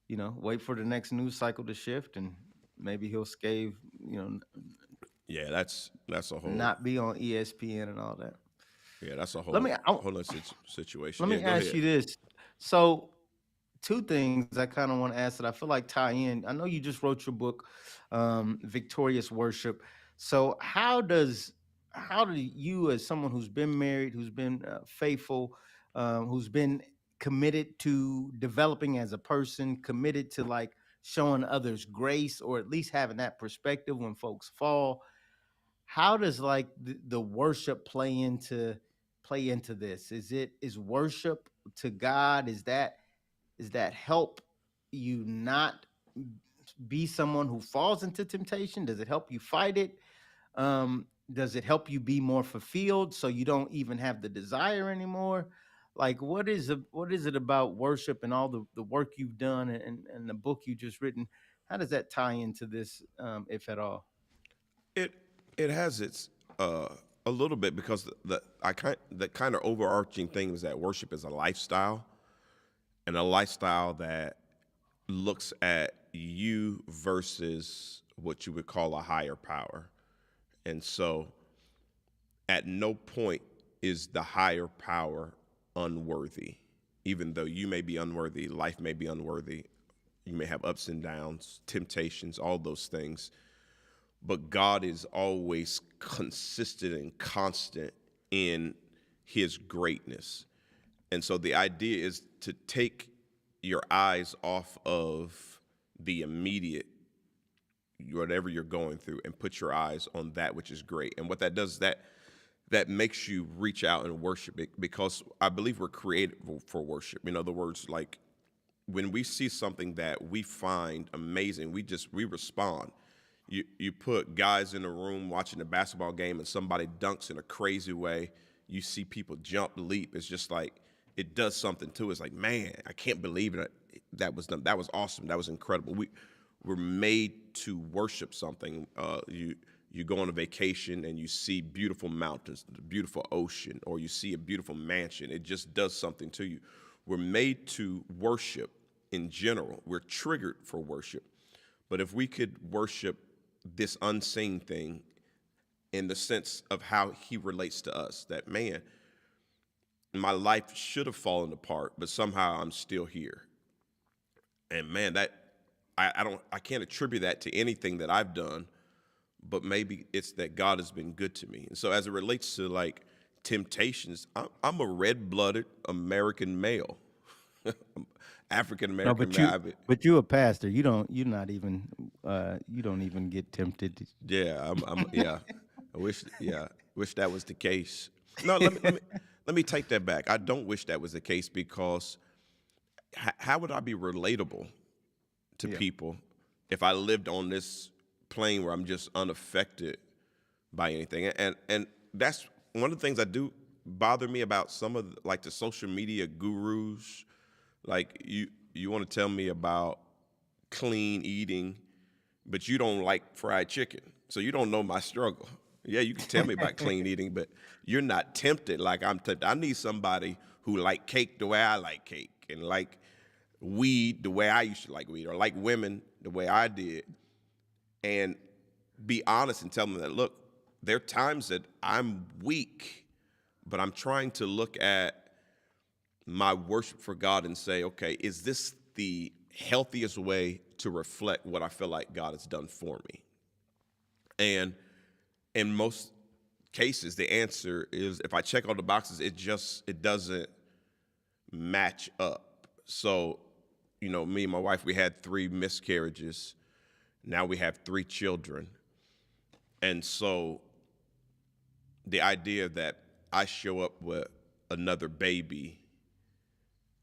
Speaker 2: wait for the next news cycle to shift, and maybe he'll scave
Speaker 1: Yeah, that's a whole
Speaker 2: not be on ESPN and all that.
Speaker 1: yeah, that's a
Speaker 2: Let
Speaker 1: whole
Speaker 2: me
Speaker 1: whole other situation.
Speaker 2: let
Speaker 1: Yeah,
Speaker 2: me
Speaker 1: go
Speaker 2: ask
Speaker 1: ahead.
Speaker 2: you this. So, two things I kind of want to ask that I feel like tie in. I know you just wrote your book, Victorious Worship. So, how do you, as someone who's been married, who's been faithful, who's been committed to developing as a person, committed to like showing others grace, or at least having that perspective when folks fall, how does like the worship play into this? Is worship to God, is that help you not be someone who falls into temptation? Does it help you fight it? Does it help you be more fulfilled so you don't even have the desire anymore? Like, what is it about worship and all the work you've done, and the book you just written? How does that tie into this, if at all?
Speaker 1: It it has its uh a little bit because the kind of overarching thing is that worship is a lifestyle, and a lifestyle that looks at you versus what you would call a higher power. And so at no point is the higher power unworthy. Even though you may be unworthy, life may be unworthy, you may have ups and downs, temptations, all those things. But God is always consistent and constant in his greatness. And so the idea is to take your eyes off of the immediate, whatever you're going through, and put your eyes on that which is great. And what that does, that makes you reach out and worship it, because I believe we're created for worship. In other words, like when we see something that we find amazing, we respond. You put guys in a room watching a basketball game and somebody dunks in a crazy way. You see people jump, leap. It's just like it does something to us. Like, man, I can't believe it. That was done. That was awesome. That was incredible. We're made to worship something. You go on a vacation and you see beautiful mountains, the beautiful ocean, or you see a beautiful mansion. It just does something to you. We're made to worship in general. We're triggered for worship. But if we could worship this unseen thing in the sense of how he relates to us, that man, my life should have fallen apart, but somehow I'm still here. And man, that I can't attribute that to anything that I've done, but maybe it's that God has been good to me. And so as it relates to like temptations, I'm a red-blooded American male, African
Speaker 2: No,
Speaker 1: American male.
Speaker 2: but you a pastor. You're not even you don't even get tempted.
Speaker 1: Yeah, yeah. Wish that was the case. No, let me take that back. I don't wish that was the case, because how would I be relatable to
Speaker 2: Yeah.
Speaker 1: people if I lived on this plane where I'm just unaffected by anything? And that's one of the things that do bother me about some of like the social media gurus. Like you want to tell me about clean eating, but you don't like fried chicken. So you don't know my struggle. Yeah, you can tell me about clean eating, but you're not tempted like I'm tempted. I need somebody who like cake the way I like cake, and like weed the way I used to like weed, or like women the way I did, and be honest and tell them that, look, there are times that I'm weak, but I'm trying to look at my worship for God and say, okay, is this the healthiest way to reflect what I feel like God has done for me? And in most cases, the answer is, if I check all the boxes, it doesn't match up. So, me and my wife, we had 3 miscarriages. Now we have 3 children. And so the idea that I show up with another baby,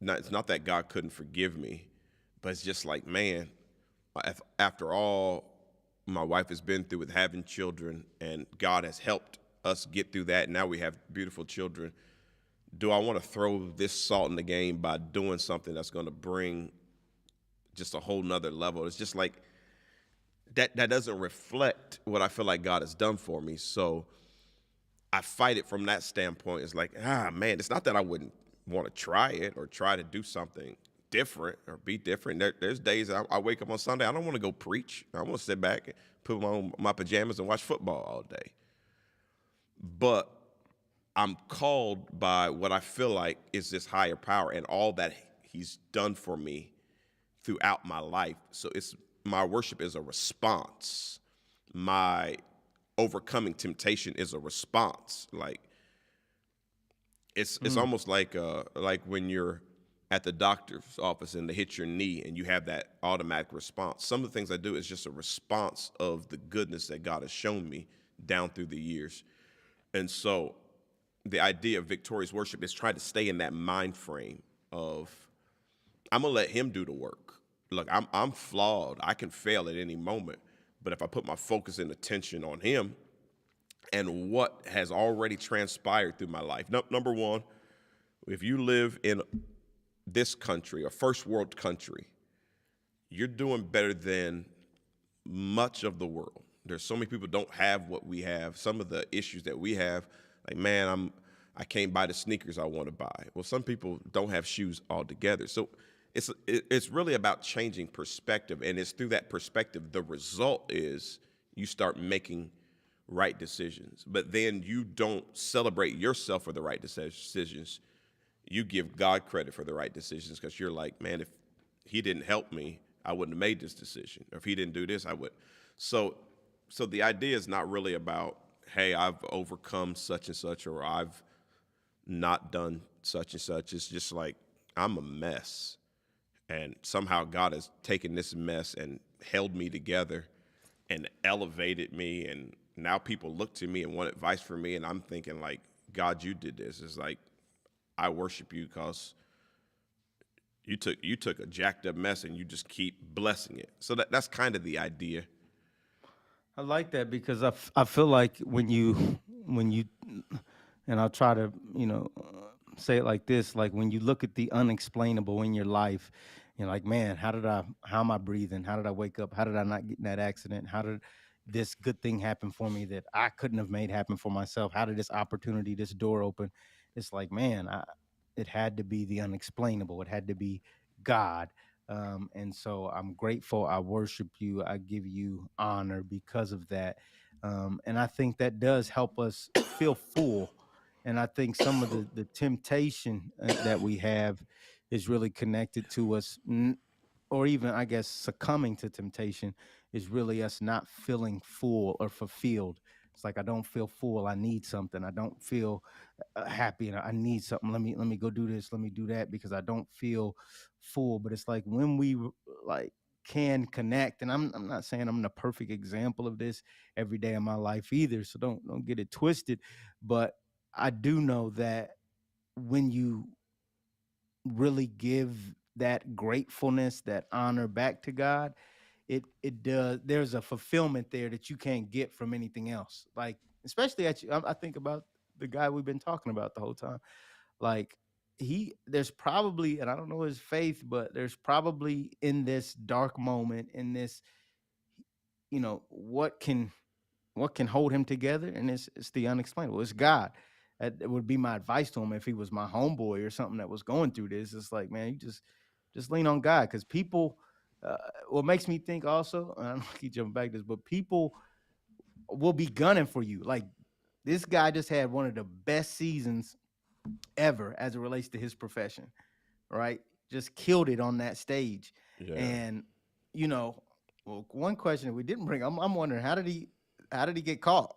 Speaker 1: it's not that God couldn't forgive me, but it's just like, man, after all my wife has been through with having children, and God has helped us get through that, and now we have beautiful children, do I want to throw this salt in the game by doing something that's going to bring just a whole nother level? It's just like that doesn't reflect what I feel like God has done for me. So I fight it from that standpoint. It's like, man, it's not that I wouldn't want to try it or try to do something different or be different. There's days I wake up on Sunday, I don't want to go preach. I want to sit back and put on my pajamas and watch football all day. But I'm called by what I feel like is this higher power and all that he's done for me throughout my life. So it's my worship is a response. My overcoming temptation is a response. Like it's
Speaker 2: Mm.
Speaker 1: almost like when you're at the doctor's office and they hit your knee and you have that automatic response. Some of the things I do is just a response of the goodness that God has shown me down through the years. And so the idea of victorious worship is trying to stay in that mind frame of I'm gonna let him do the work. Look, I'm flawed. I can fail at any moment. But if I put my focus and attention on him and what has already transpired through my life. Number one, if you live in this country, a first world country, you're doing better than much of the world. There's so many people don't have what we have. Some of the issues that we have, like man, I can't buy the sneakers I want to buy. Well, some people don't have shoes altogether. So it's really about changing perspective, and it's through that perspective the result is you start making right decisions. But then you don't celebrate yourself for the right decisions. You give God credit for the right decisions because you're like, man, if he didn't help me, I wouldn't have made this decision. Or if he didn't do this, I would. So so the idea is not really about, hey, I've overcome such and such or I've not done such and such. It's just like I'm a mess. And somehow God has taken this mess and held me together and elevated me. And now people look to me and want advice from me. And I'm thinking, like, God, you did this. It's like, I worship you because you took a jacked up mess and you just keep blessing it. So that's kind of the idea.
Speaker 2: I like that because I feel like when you and I'll try to say it like this, like when you look at the unexplainable in your life, you're like, man, how am I breathing? How did I wake up? How did I not get in that accident? How did this good thing happen for me that I couldn't have made happen for myself? How did this opportunity, this door open? It's like, man, it had to be the unexplainable. It had to be God. And so I'm grateful. I worship you. I give you honor because of that. And I think that does help us feel full. And I think some of the temptation that we have is really connected to us, or even I guess succumbing to temptation is really us not feeling full or fulfilled. It's like I don't feel full. I need something. I don't feel happy, and I need something. Let me go do this. Let me do that because I don't feel full. But it's like when we like can connect, and I'm not saying I'm the perfect example of this every day of my life either. So don't get it twisted. But I do know that when you really give that gratefulness, that honor back to God, it does. There's a fulfillment there that you can't get from anything else. Like especially I think about the guy we've been talking about the whole time. Like there's probably, and I don't know his faith, but there's probably in this dark moment, in this, what can hold him together, and it's the unexplainable. It's God. That would be my advice to him if he was my homeboy or something that was going through this. It's like, man, you just lean on God because people. What makes me think also, and I don't keep jumping back to this, but people will be gunning for you. Like this guy just had one of the best seasons ever as it relates to his profession, right? Just killed it on that stage.
Speaker 1: Yeah.
Speaker 2: And you know, well, one question that we didn't bring, I'm wondering how did he get caught?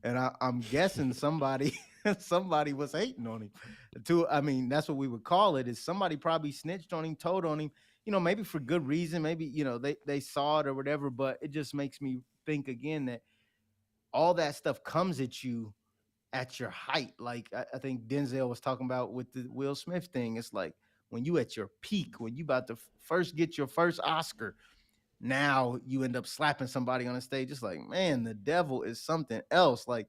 Speaker 2: And I'm guessing somebody somebody was hating on him. I mean, that's what we would call it. Is somebody probably snitched on him, told on him, maybe for good reason, maybe they saw it or whatever. But it just makes me think again that all that stuff comes at you at your height. Like I think Denzel was talking about with the Will Smith thing. It's like when you at your peak, when you about to first get your first Oscar, now you end up slapping somebody on the stage. It's like, man, the devil is something else. Like,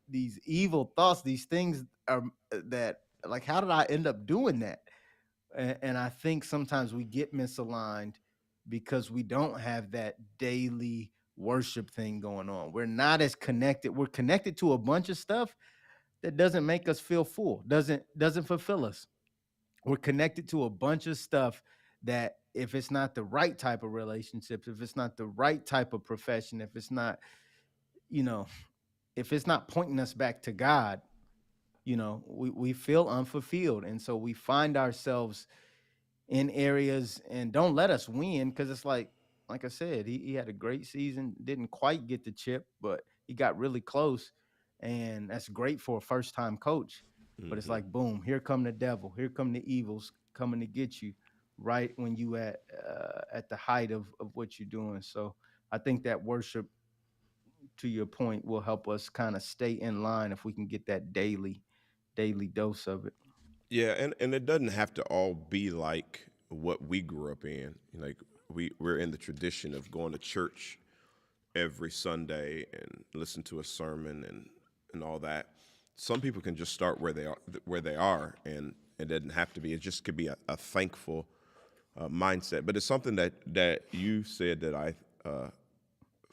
Speaker 2: these evil thoughts, these things are that, like, how did I end up doing that? And I think sometimes we get misaligned because we don't have that daily worship thing going on. We're not as connected. We're connected to a bunch of stuff that doesn't make us feel full, doesn't fulfill us. We're connected to a bunch of stuff that if it's not the right type of relationships, if it's not the right type of profession, if it's not, you know, if it's not pointing us back to God, we feel unfulfilled. And so we find ourselves in areas and don't let us win, because it's like I said, he had a great season, didn't quite get the chip, but he got really close. And that's great for a first time coach. But it's
Speaker 1: Hmm.
Speaker 2: like, boom, here come the devil, here come the evils coming to get you right when you at the height of what you're doing. So I think that worship, to your point, will help us kind of stay in line if we can get that daily dose of it.
Speaker 1: Yeah, and it doesn't have to all be like what we grew up in. Like we're in the tradition of going to church every Sunday and listen to a sermon and all that. Some people can just start where they are, and it doesn't have to be. It just could be a thankful mindset. But it's something that you said that I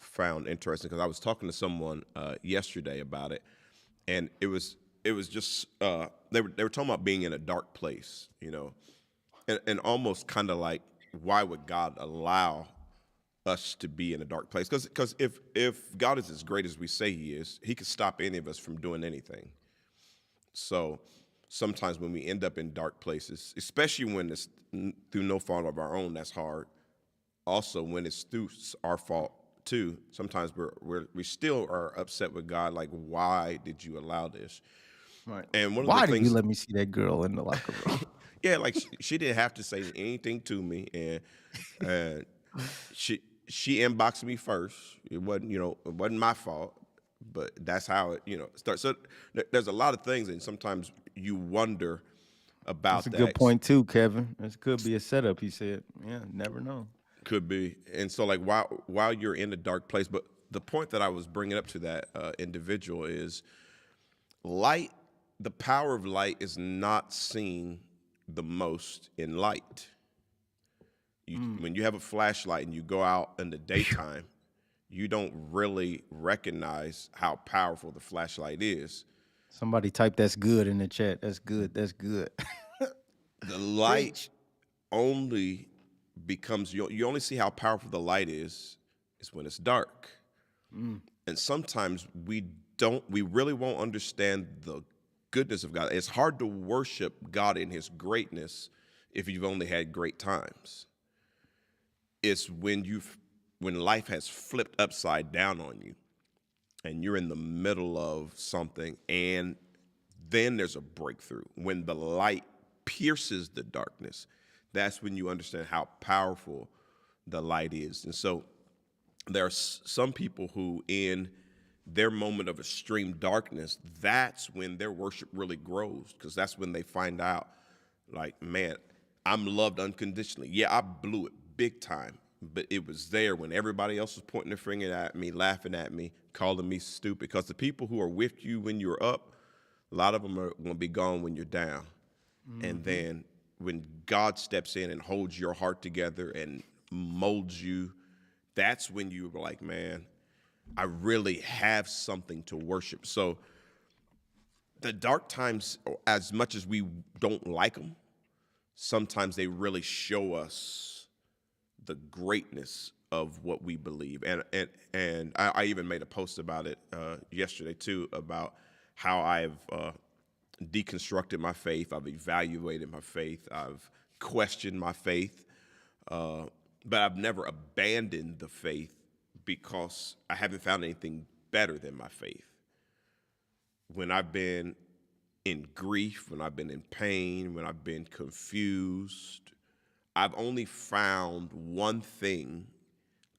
Speaker 1: found interesting, because I was talking to someone yesterday about it, and it was just they were talking about being in a dark place, and almost kind of like, why would God allow us to be in a dark place? Because if God is as great as we say He is, He could stop any of us from doing anything. So sometimes when we end up in dark places, especially when it's through no fault of our own, that's hard. Also, when it's through our fault too, sometimes we still are upset with God. Like, why did you allow this?
Speaker 2: Right.
Speaker 1: And one of the
Speaker 2: Why did you
Speaker 1: things,
Speaker 2: let me see that girl in the locker room?
Speaker 1: yeah, like she didn't have to say anything to me, and uh, she inboxed me first. It wasn't my fault, but that's how it starts. So there's a lot of things, and sometimes you wonder
Speaker 2: That's a
Speaker 1: about
Speaker 2: good
Speaker 1: that.
Speaker 2: point too, Kevin. This could be a setup. He said, "Yeah, never know."
Speaker 1: Could be. And so, like, while you're in a dark place, but the point that I was bringing up to that individual is light. The power of light is not seen the most in light.
Speaker 2: Mm.
Speaker 1: When you have a flashlight and you go out in the daytime, you don't really recognize how powerful the flashlight is.
Speaker 2: Somebody type "that's good" in the chat. That's good. That's good.
Speaker 1: The light
Speaker 2: Preach.
Speaker 1: only becomes, you only see how powerful the light is when it's dark.
Speaker 2: Mm.
Speaker 1: And sometimes we really won't understand the goodness of God. It's hard to worship God in His greatness if you've only had great times. It's when life has flipped upside down on you and you're in the middle of something, and then there's a breakthrough. When the light pierces the darkness, that's when you understand how powerful the light is. And so there are some people who, in their moment of extreme darkness, that's when their worship really grows, because that's when they find out, like, man, I'm loved unconditionally. Yeah, I blew it big time, but it was there when everybody else was pointing their finger at me, laughing at me, calling me stupid. Because the people who are with you when you're up, a lot of them are going to be gone when you're down. And
Speaker 2: Mm-hmm.
Speaker 1: then when God steps in and holds your heart together and molds you, that's when you're like, man, I really have something to worship. So the dark times, as much as we don't like them, sometimes they really show us the greatness of what we believe. And I even made a post about it yesterday too, about how I've deconstructed my faith. I've evaluated my faith. I've questioned my faith, but I've never abandoned the faith because I haven't found anything better than my faith. When I've been in grief, when I've been in pain, when I've been confused, I've only found one thing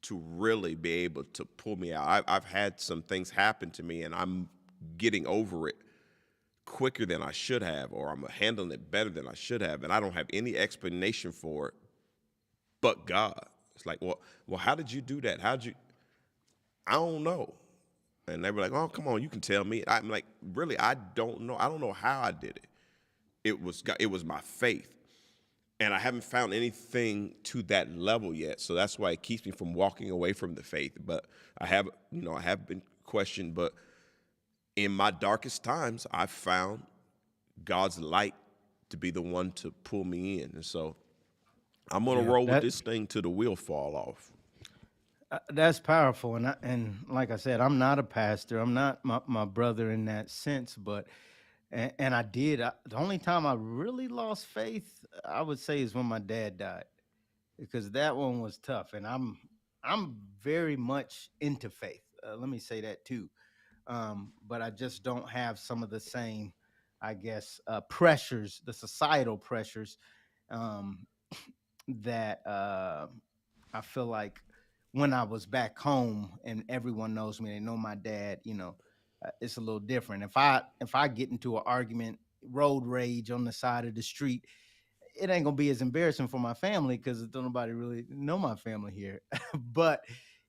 Speaker 1: to really be able to pull me out. I've had some things happen to me, and I'm getting over it quicker than I should have, or I'm handling it better than I should have, and I don't have any explanation for it but God. It's like, well, how did you do that? How'd you? I don't know. And they were like, oh, come on, you can tell me. I'm like, really, I don't know. I don't know how I did it. It was my faith. And I haven't found anything to that level yet. So that's why it keeps me from walking away from the faith. But I have been questioned. But in my darkest times, I've found God's light to be the one to pull me in. And so I'm gonna
Speaker 2: Yeah,
Speaker 1: roll with
Speaker 2: that
Speaker 1: this thing till the wheel fall off.
Speaker 2: that's powerful. And like I said, I'm not a pastor. I'm not my brother in that sense, but and I did. The only time I really lost faith, I would say, is when my dad died, because that one was tough. And I'm very much into faith. Let me say that too. But I just don't have some of the same, I guess, pressures, the societal pressures, um, that I feel like when I was back home and everyone knows me, they know my dad. It's a little different. If I get into an argument, road rage on the side of the street, it ain't gonna be as embarrassing for my family because don't nobody really know my family here. But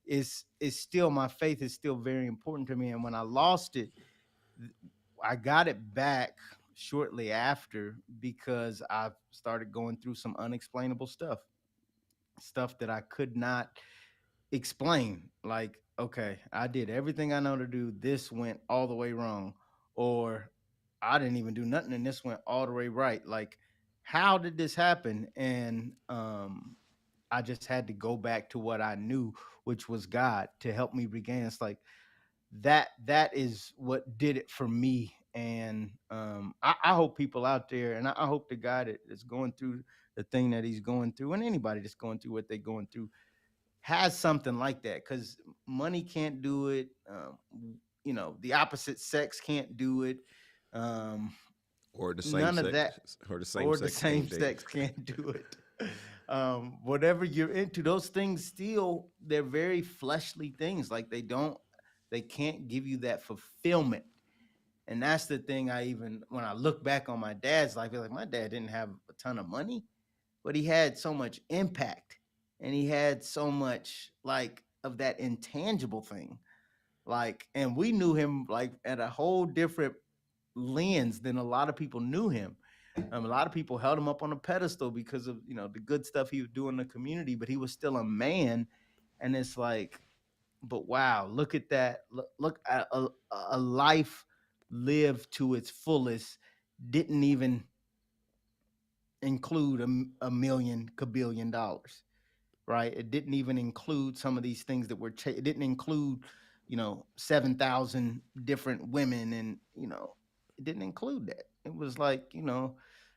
Speaker 2: it's still, my faith is still very important to me. And when I lost it, I got it back shortly after because I started going through some unexplainable stuff that I could not explain. Like, okay, I did everything I know to do. This went all the way wrong. Or I didn't even do nothing and this went all the way right. Like, how did this happen? And I just had to go back to what I knew, which was God, to help me regain. It's like that is what did it for me. And I hope people out there, and I hope the guy that is going through the thing that he's going through, and anybody that's going through what they're going through, has something like that, because money can't do it. The opposite sex can't do it. Um,
Speaker 1: Or the same
Speaker 2: None of
Speaker 1: sex,
Speaker 2: that,
Speaker 1: or the same
Speaker 2: or the
Speaker 1: sex
Speaker 2: same
Speaker 1: can't date.
Speaker 2: sex can't do it. Whatever you're into, those things still, they're very fleshly things. Like, they can't give you that fulfillment. And that's the thing. Even when I look back on my dad's life, like, my dad didn't have a ton of money, but he had so much impact, and he had so much, like, of that intangible thing. Like, and we knew him like at a whole different lens than a lot of people knew him. A lot of people held him up on a pedestal because of the good stuff he was doing in the community, but he was still a man. And it's like, but wow, look at that! Look at a life lived to its fullest. Didn't even include a million kabillion dollars, right? It didn't even include some of these things that were. It didn't include, 7,000 different women, and it didn't include that. It was like,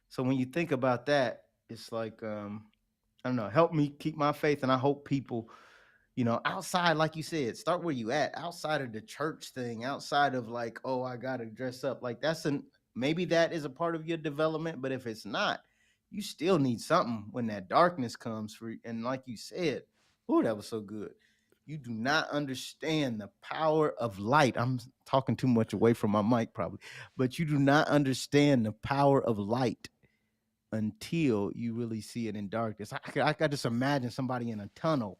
Speaker 2: so when you think about that, it's like, I don't know. Help me keep my faith, and I hope people, outside, like you said, start where you at, outside of the church thing, outside of like, oh, I gotta dress up. Like, maybe that is a part of your development, but if it's not, you still need something when that darkness comes for you. And like you said, oh, that was so good. You do not understand the power of light. I'm talking too much away from my mic, probably, but you do not understand the power of light until you really see it in darkness. I just imagine somebody in a tunnel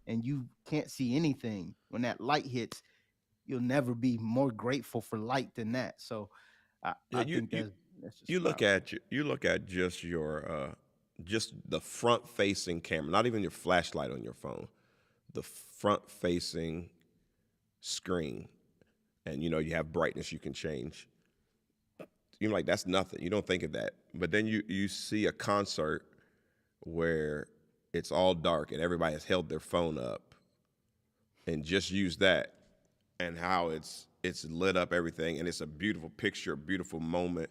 Speaker 2: and you can't see anything. When that light hits, you'll never be more grateful for light than that. So
Speaker 1: Yeah,
Speaker 2: I think that's just
Speaker 1: you look
Speaker 2: powerful.
Speaker 1: at you look at just your just the front facing camera, not even your flashlight on your phone, the front facing screen, and you have brightness you can change. You're like, that's nothing. You don't think of that, but then you see a concert where it's all dark and everybody has held their phone up and just use that, and how it's lit up everything, and it's a beautiful picture, a beautiful moment.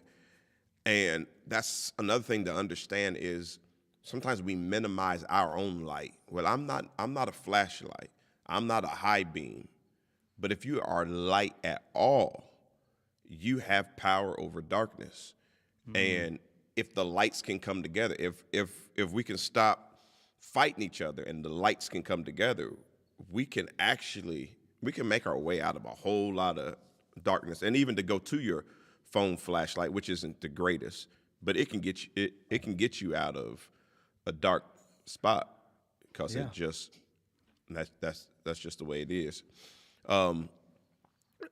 Speaker 1: And that's another thing to understand is sometimes we minimize our own light. Well, I'm not a flashlight. I'm not a high beam. But if you are light at all, you have power over darkness.
Speaker 2: Mm,
Speaker 1: And if the lights can come together, if we can stop fighting each other and the lights can come together, we can make our way out of a whole lot of darkness. And even to go to your phone flashlight, which isn't the greatest, but it can get you out of a dark spot because
Speaker 2: yeah.
Speaker 1: that's just the way it is. Um,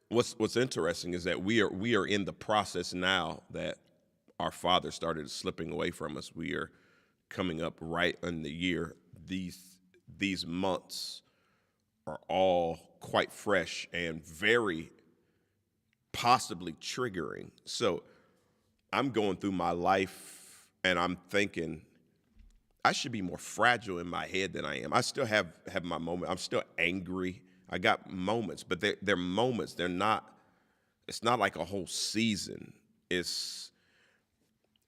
Speaker 1: what's interesting is that we are in the process now that our father started slipping away from us. We are coming up right in the year. These months are all quite fresh and very possibly triggering. So I'm going through my life and I'm thinking, I should be more fragile in my head than I am. I still have my moment. I'm still angry. I got moments, but they're moments. They're not. It's not like a whole season. It's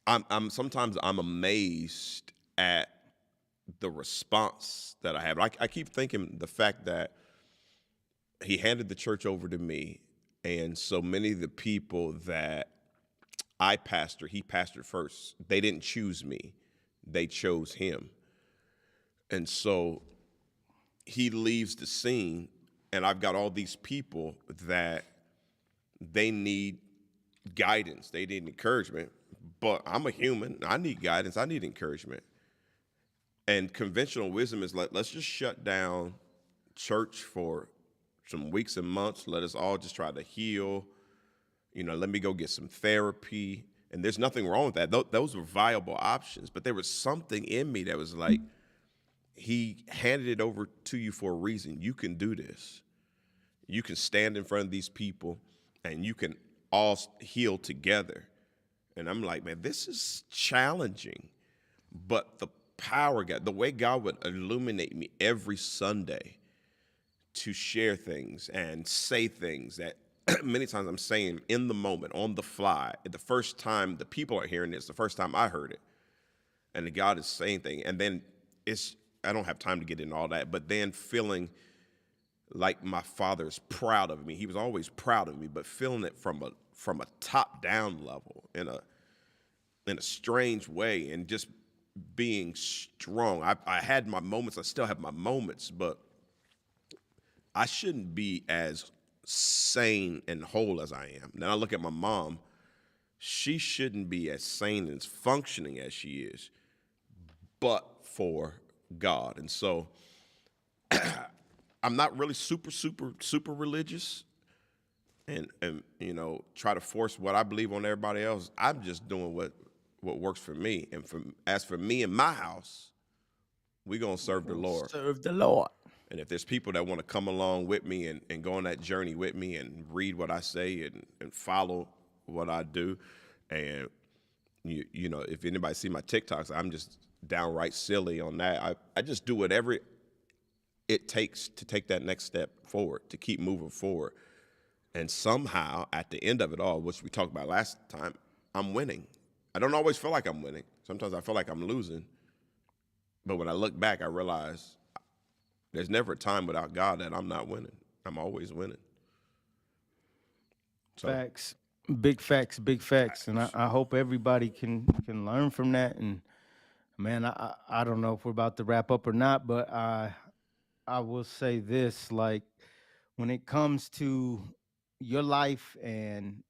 Speaker 1: I'm sometimes I'm amazed at the response that I have. I keep thinking the fact that he handed the church over to me, and so many of the people that he pastored first. They didn't choose me, they chose him. And so he leaves the scene, and I've got all these people that they need guidance, they need encouragement. But I'm a human, I need guidance, I need encouragement. And conventional wisdom is like, let's just shut down church for some weeks and months. Let us all just try to heal. Let me go get some therapy. And there's nothing wrong with that. Those were viable options. But there was something in me that was like, he handed it over to you for a reason. You can do this. You can stand in front of these people and you can all heal together. And I'm like, man, this is challenging. But the power, God, the way God would illuminate me every Sunday to share things and say things that many times I'm saying in the moment, on the fly. The first time the people are hearing this, the first time I heard it, and the God is saying things, and then I don't have time to get into all that, but then feeling like my father's proud of me. He was always proud of me, but feeling it from a top down level in a strange way, and just being strong. I had my moments. I still have my moments, but I shouldn't be as sane and whole as I am. Now I look at my mom. She shouldn't be as sane and as functioning as she is, but for God. And so I'm not really super super religious, and try to force what I believe on everybody else. I'm just doing what works for me. And as for me and my house, we're gonna serve the Lord.
Speaker 2: Serve the Lord.
Speaker 1: And if there's people that want to come along with me and go on that journey with me and read what I say and follow what I do, and if anybody see my TikToks, I'm just downright silly on that. I just do whatever it takes to take that next step forward, to keep moving forward. And somehow, at the end of it all, which we talked about last time, I'm winning. I don't always feel like I'm winning. Sometimes I feel like I'm losing. But when I look back, I realize there's never a time without God that I'm not winning. I'm always winning. So,
Speaker 2: Facts, big facts, big facts, and I hope everybody can learn from that. And man, I don't know if we're about to wrap up or not, but I will say this: like when it comes to your life and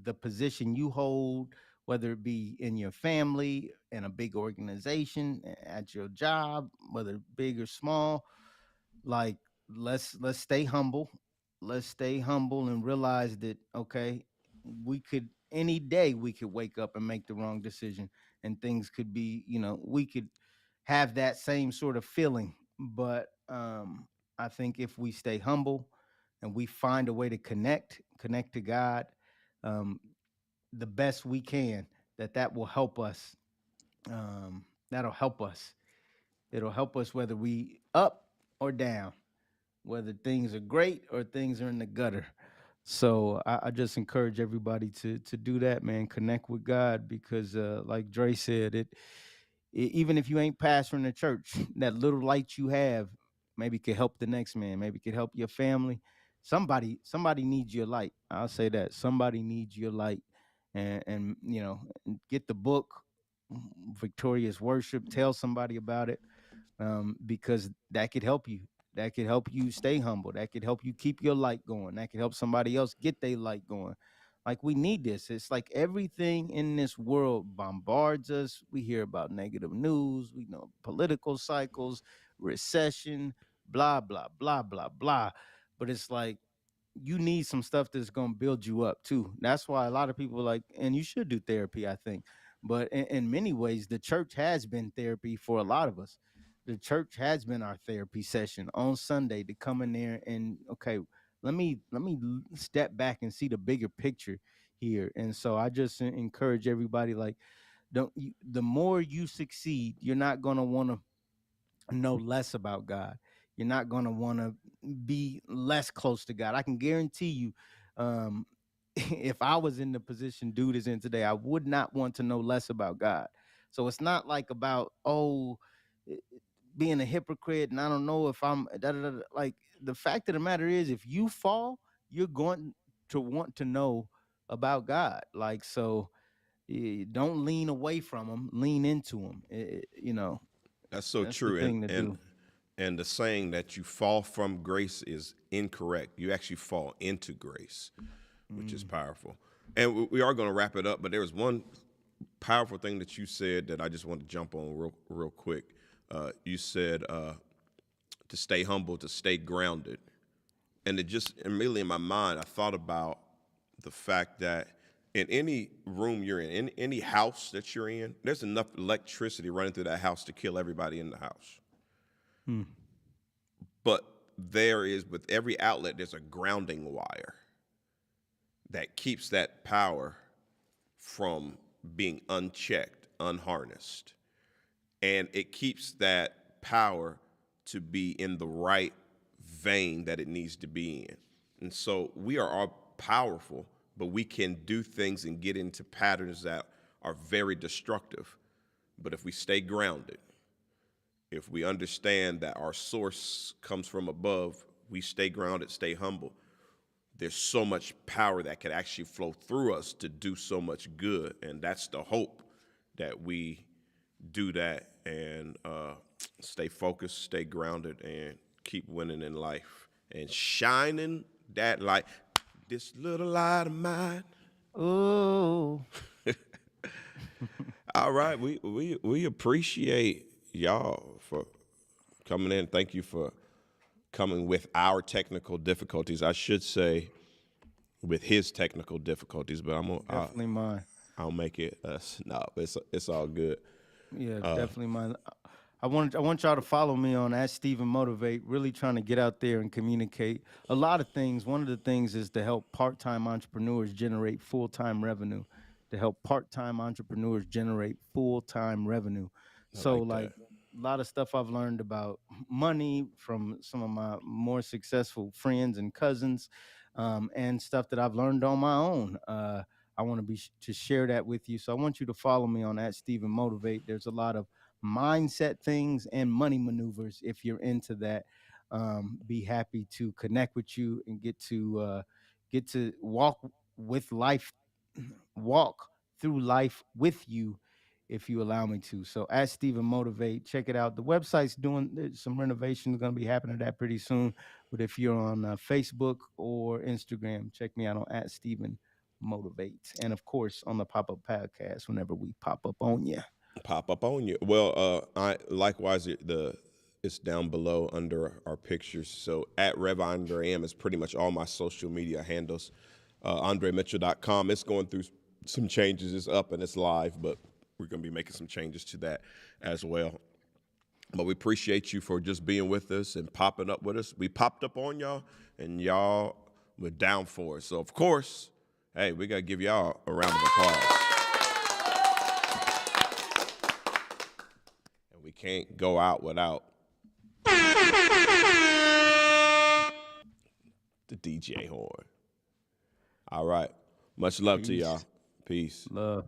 Speaker 2: the position you hold, whether it be in your family, in a big organization, at your job, whether big or small, like let's stay humble. Let's stay humble and realize that okay, we could any day we could wake up and make the wrong decision, and things could be, we could have that same sort of feeling. But I think if we stay humble and we find a way to connect to God, um, the best we can, that will help us. That'll help us. It'll help us whether we up or down, whether things are great or things are in the gutter. So I just encourage everybody to do that, man. Connect with God because, like Dre said, even if you ain't pastoring the church, that little light you have maybe could help the next man. Maybe could help your family. Somebody needs your light. I'll say that somebody needs your light, and get the book, Victorious Worship. Tell somebody about it, because that could help you. That could help you stay humble. That could help you keep your light going. That could help somebody else get their light going. Like we need this. It's like everything in this world bombards us. We hear about negative news. We know political cycles, recession, blah blah blah blah blah. But it's like you need some stuff that's going to build you up too. That's why a lot of people like, and you should do therapy, I think. But in many ways, the church has been therapy for a lot of us. The church has been our therapy session on Sunday to come in there and okay, let me step back and see the bigger picture here. And so I just encourage everybody, like, the more you succeed, you're not going to want to know less about God. You're not going to want to be less close to God. I can guarantee you, um, if I was in the position dude is in today, I would not want to know less about God. So it's not like about, eh, being a hypocrite and I don't know if I'm like, the fact of the matter is, if you fall, you're going to want to know about God. Like, so don't lean away from him, lean into him.
Speaker 1: That's so
Speaker 2: That's the
Speaker 1: true. And
Speaker 2: thing to
Speaker 1: and
Speaker 2: do.
Speaker 1: and the saying that you fall from grace is incorrect. You actually fall into grace, which is
Speaker 2: Mm.
Speaker 1: powerful. And we are going to wrap it up, but there was one powerful thing that you said that I just want to jump on real quick. You said to stay humble, to stay grounded. And it just immediately in my mind, I thought about the fact that in any room you're in any house that you're in, there's enough electricity running through that house to kill everybody in the house.
Speaker 2: Mm.
Speaker 1: But there is, with every outlet, there's a grounding wire that keeps that power from being unchecked, unharnessed. And it keeps that power to be in the right vein that it needs to be in. And so we are all powerful, but we can do things and get into patterns that are very destructive. But if we stay grounded, if we understand that our source comes from above, we stay grounded, stay humble, there's so much power that can actually flow through us to do so much good. And that's the hope, that we do that and stay focused, stay grounded, and keep winning in life and shining that light. This little light of mine.
Speaker 2: Oh,
Speaker 1: All right, we appreciate y'all for coming in. Thank you for coming with our technical difficulties. I should say with his technical difficulties, but
Speaker 2: definitely mine.
Speaker 1: I'll make it no, it's all good.
Speaker 2: Yeah, definitely mine. I want y'all to follow me on at Stephen Motivate. Really trying to get out there and communicate a lot of things. One of the things is to help part-time entrepreneurs generate full-time revenue. To help part-time entrepreneurs generate full-time revenue. So
Speaker 1: Like
Speaker 2: like
Speaker 1: that.
Speaker 2: a lot of stuff I've learned about money from some of my more successful friends and cousins, and stuff that I've learned on my own. I want to to share that with you. So I want you to follow me on at Stephen Motivate. There's a lot of mindset things and money maneuvers. If you're into that, be happy to connect with you and get to walk through life with you, if you allow me to. So at Stephen Motivate, check it out. The website's doing, there's some renovations going to be happening to that pretty soon. But if you're on Facebook or Instagram, check me out on at Stephen Motivate, and of course on the Pop Up Podcast whenever we pop up on you.
Speaker 1: Pop up on you. Well, I likewise it's down below under our pictures. So at Rev Andre M is pretty much all my social media handles. AndreMitchell.com. It's going through some changes. It's up and it's live, but we're going to be making some changes to that as well. But we appreciate you for just being with us and popping up with us. We popped up on y'all, and y'all were down for it. So, of course, hey, we got to give y'all a round of applause. And we can't go out without the DJ horn. All right. Much love to y'all. Peace.
Speaker 2: Love.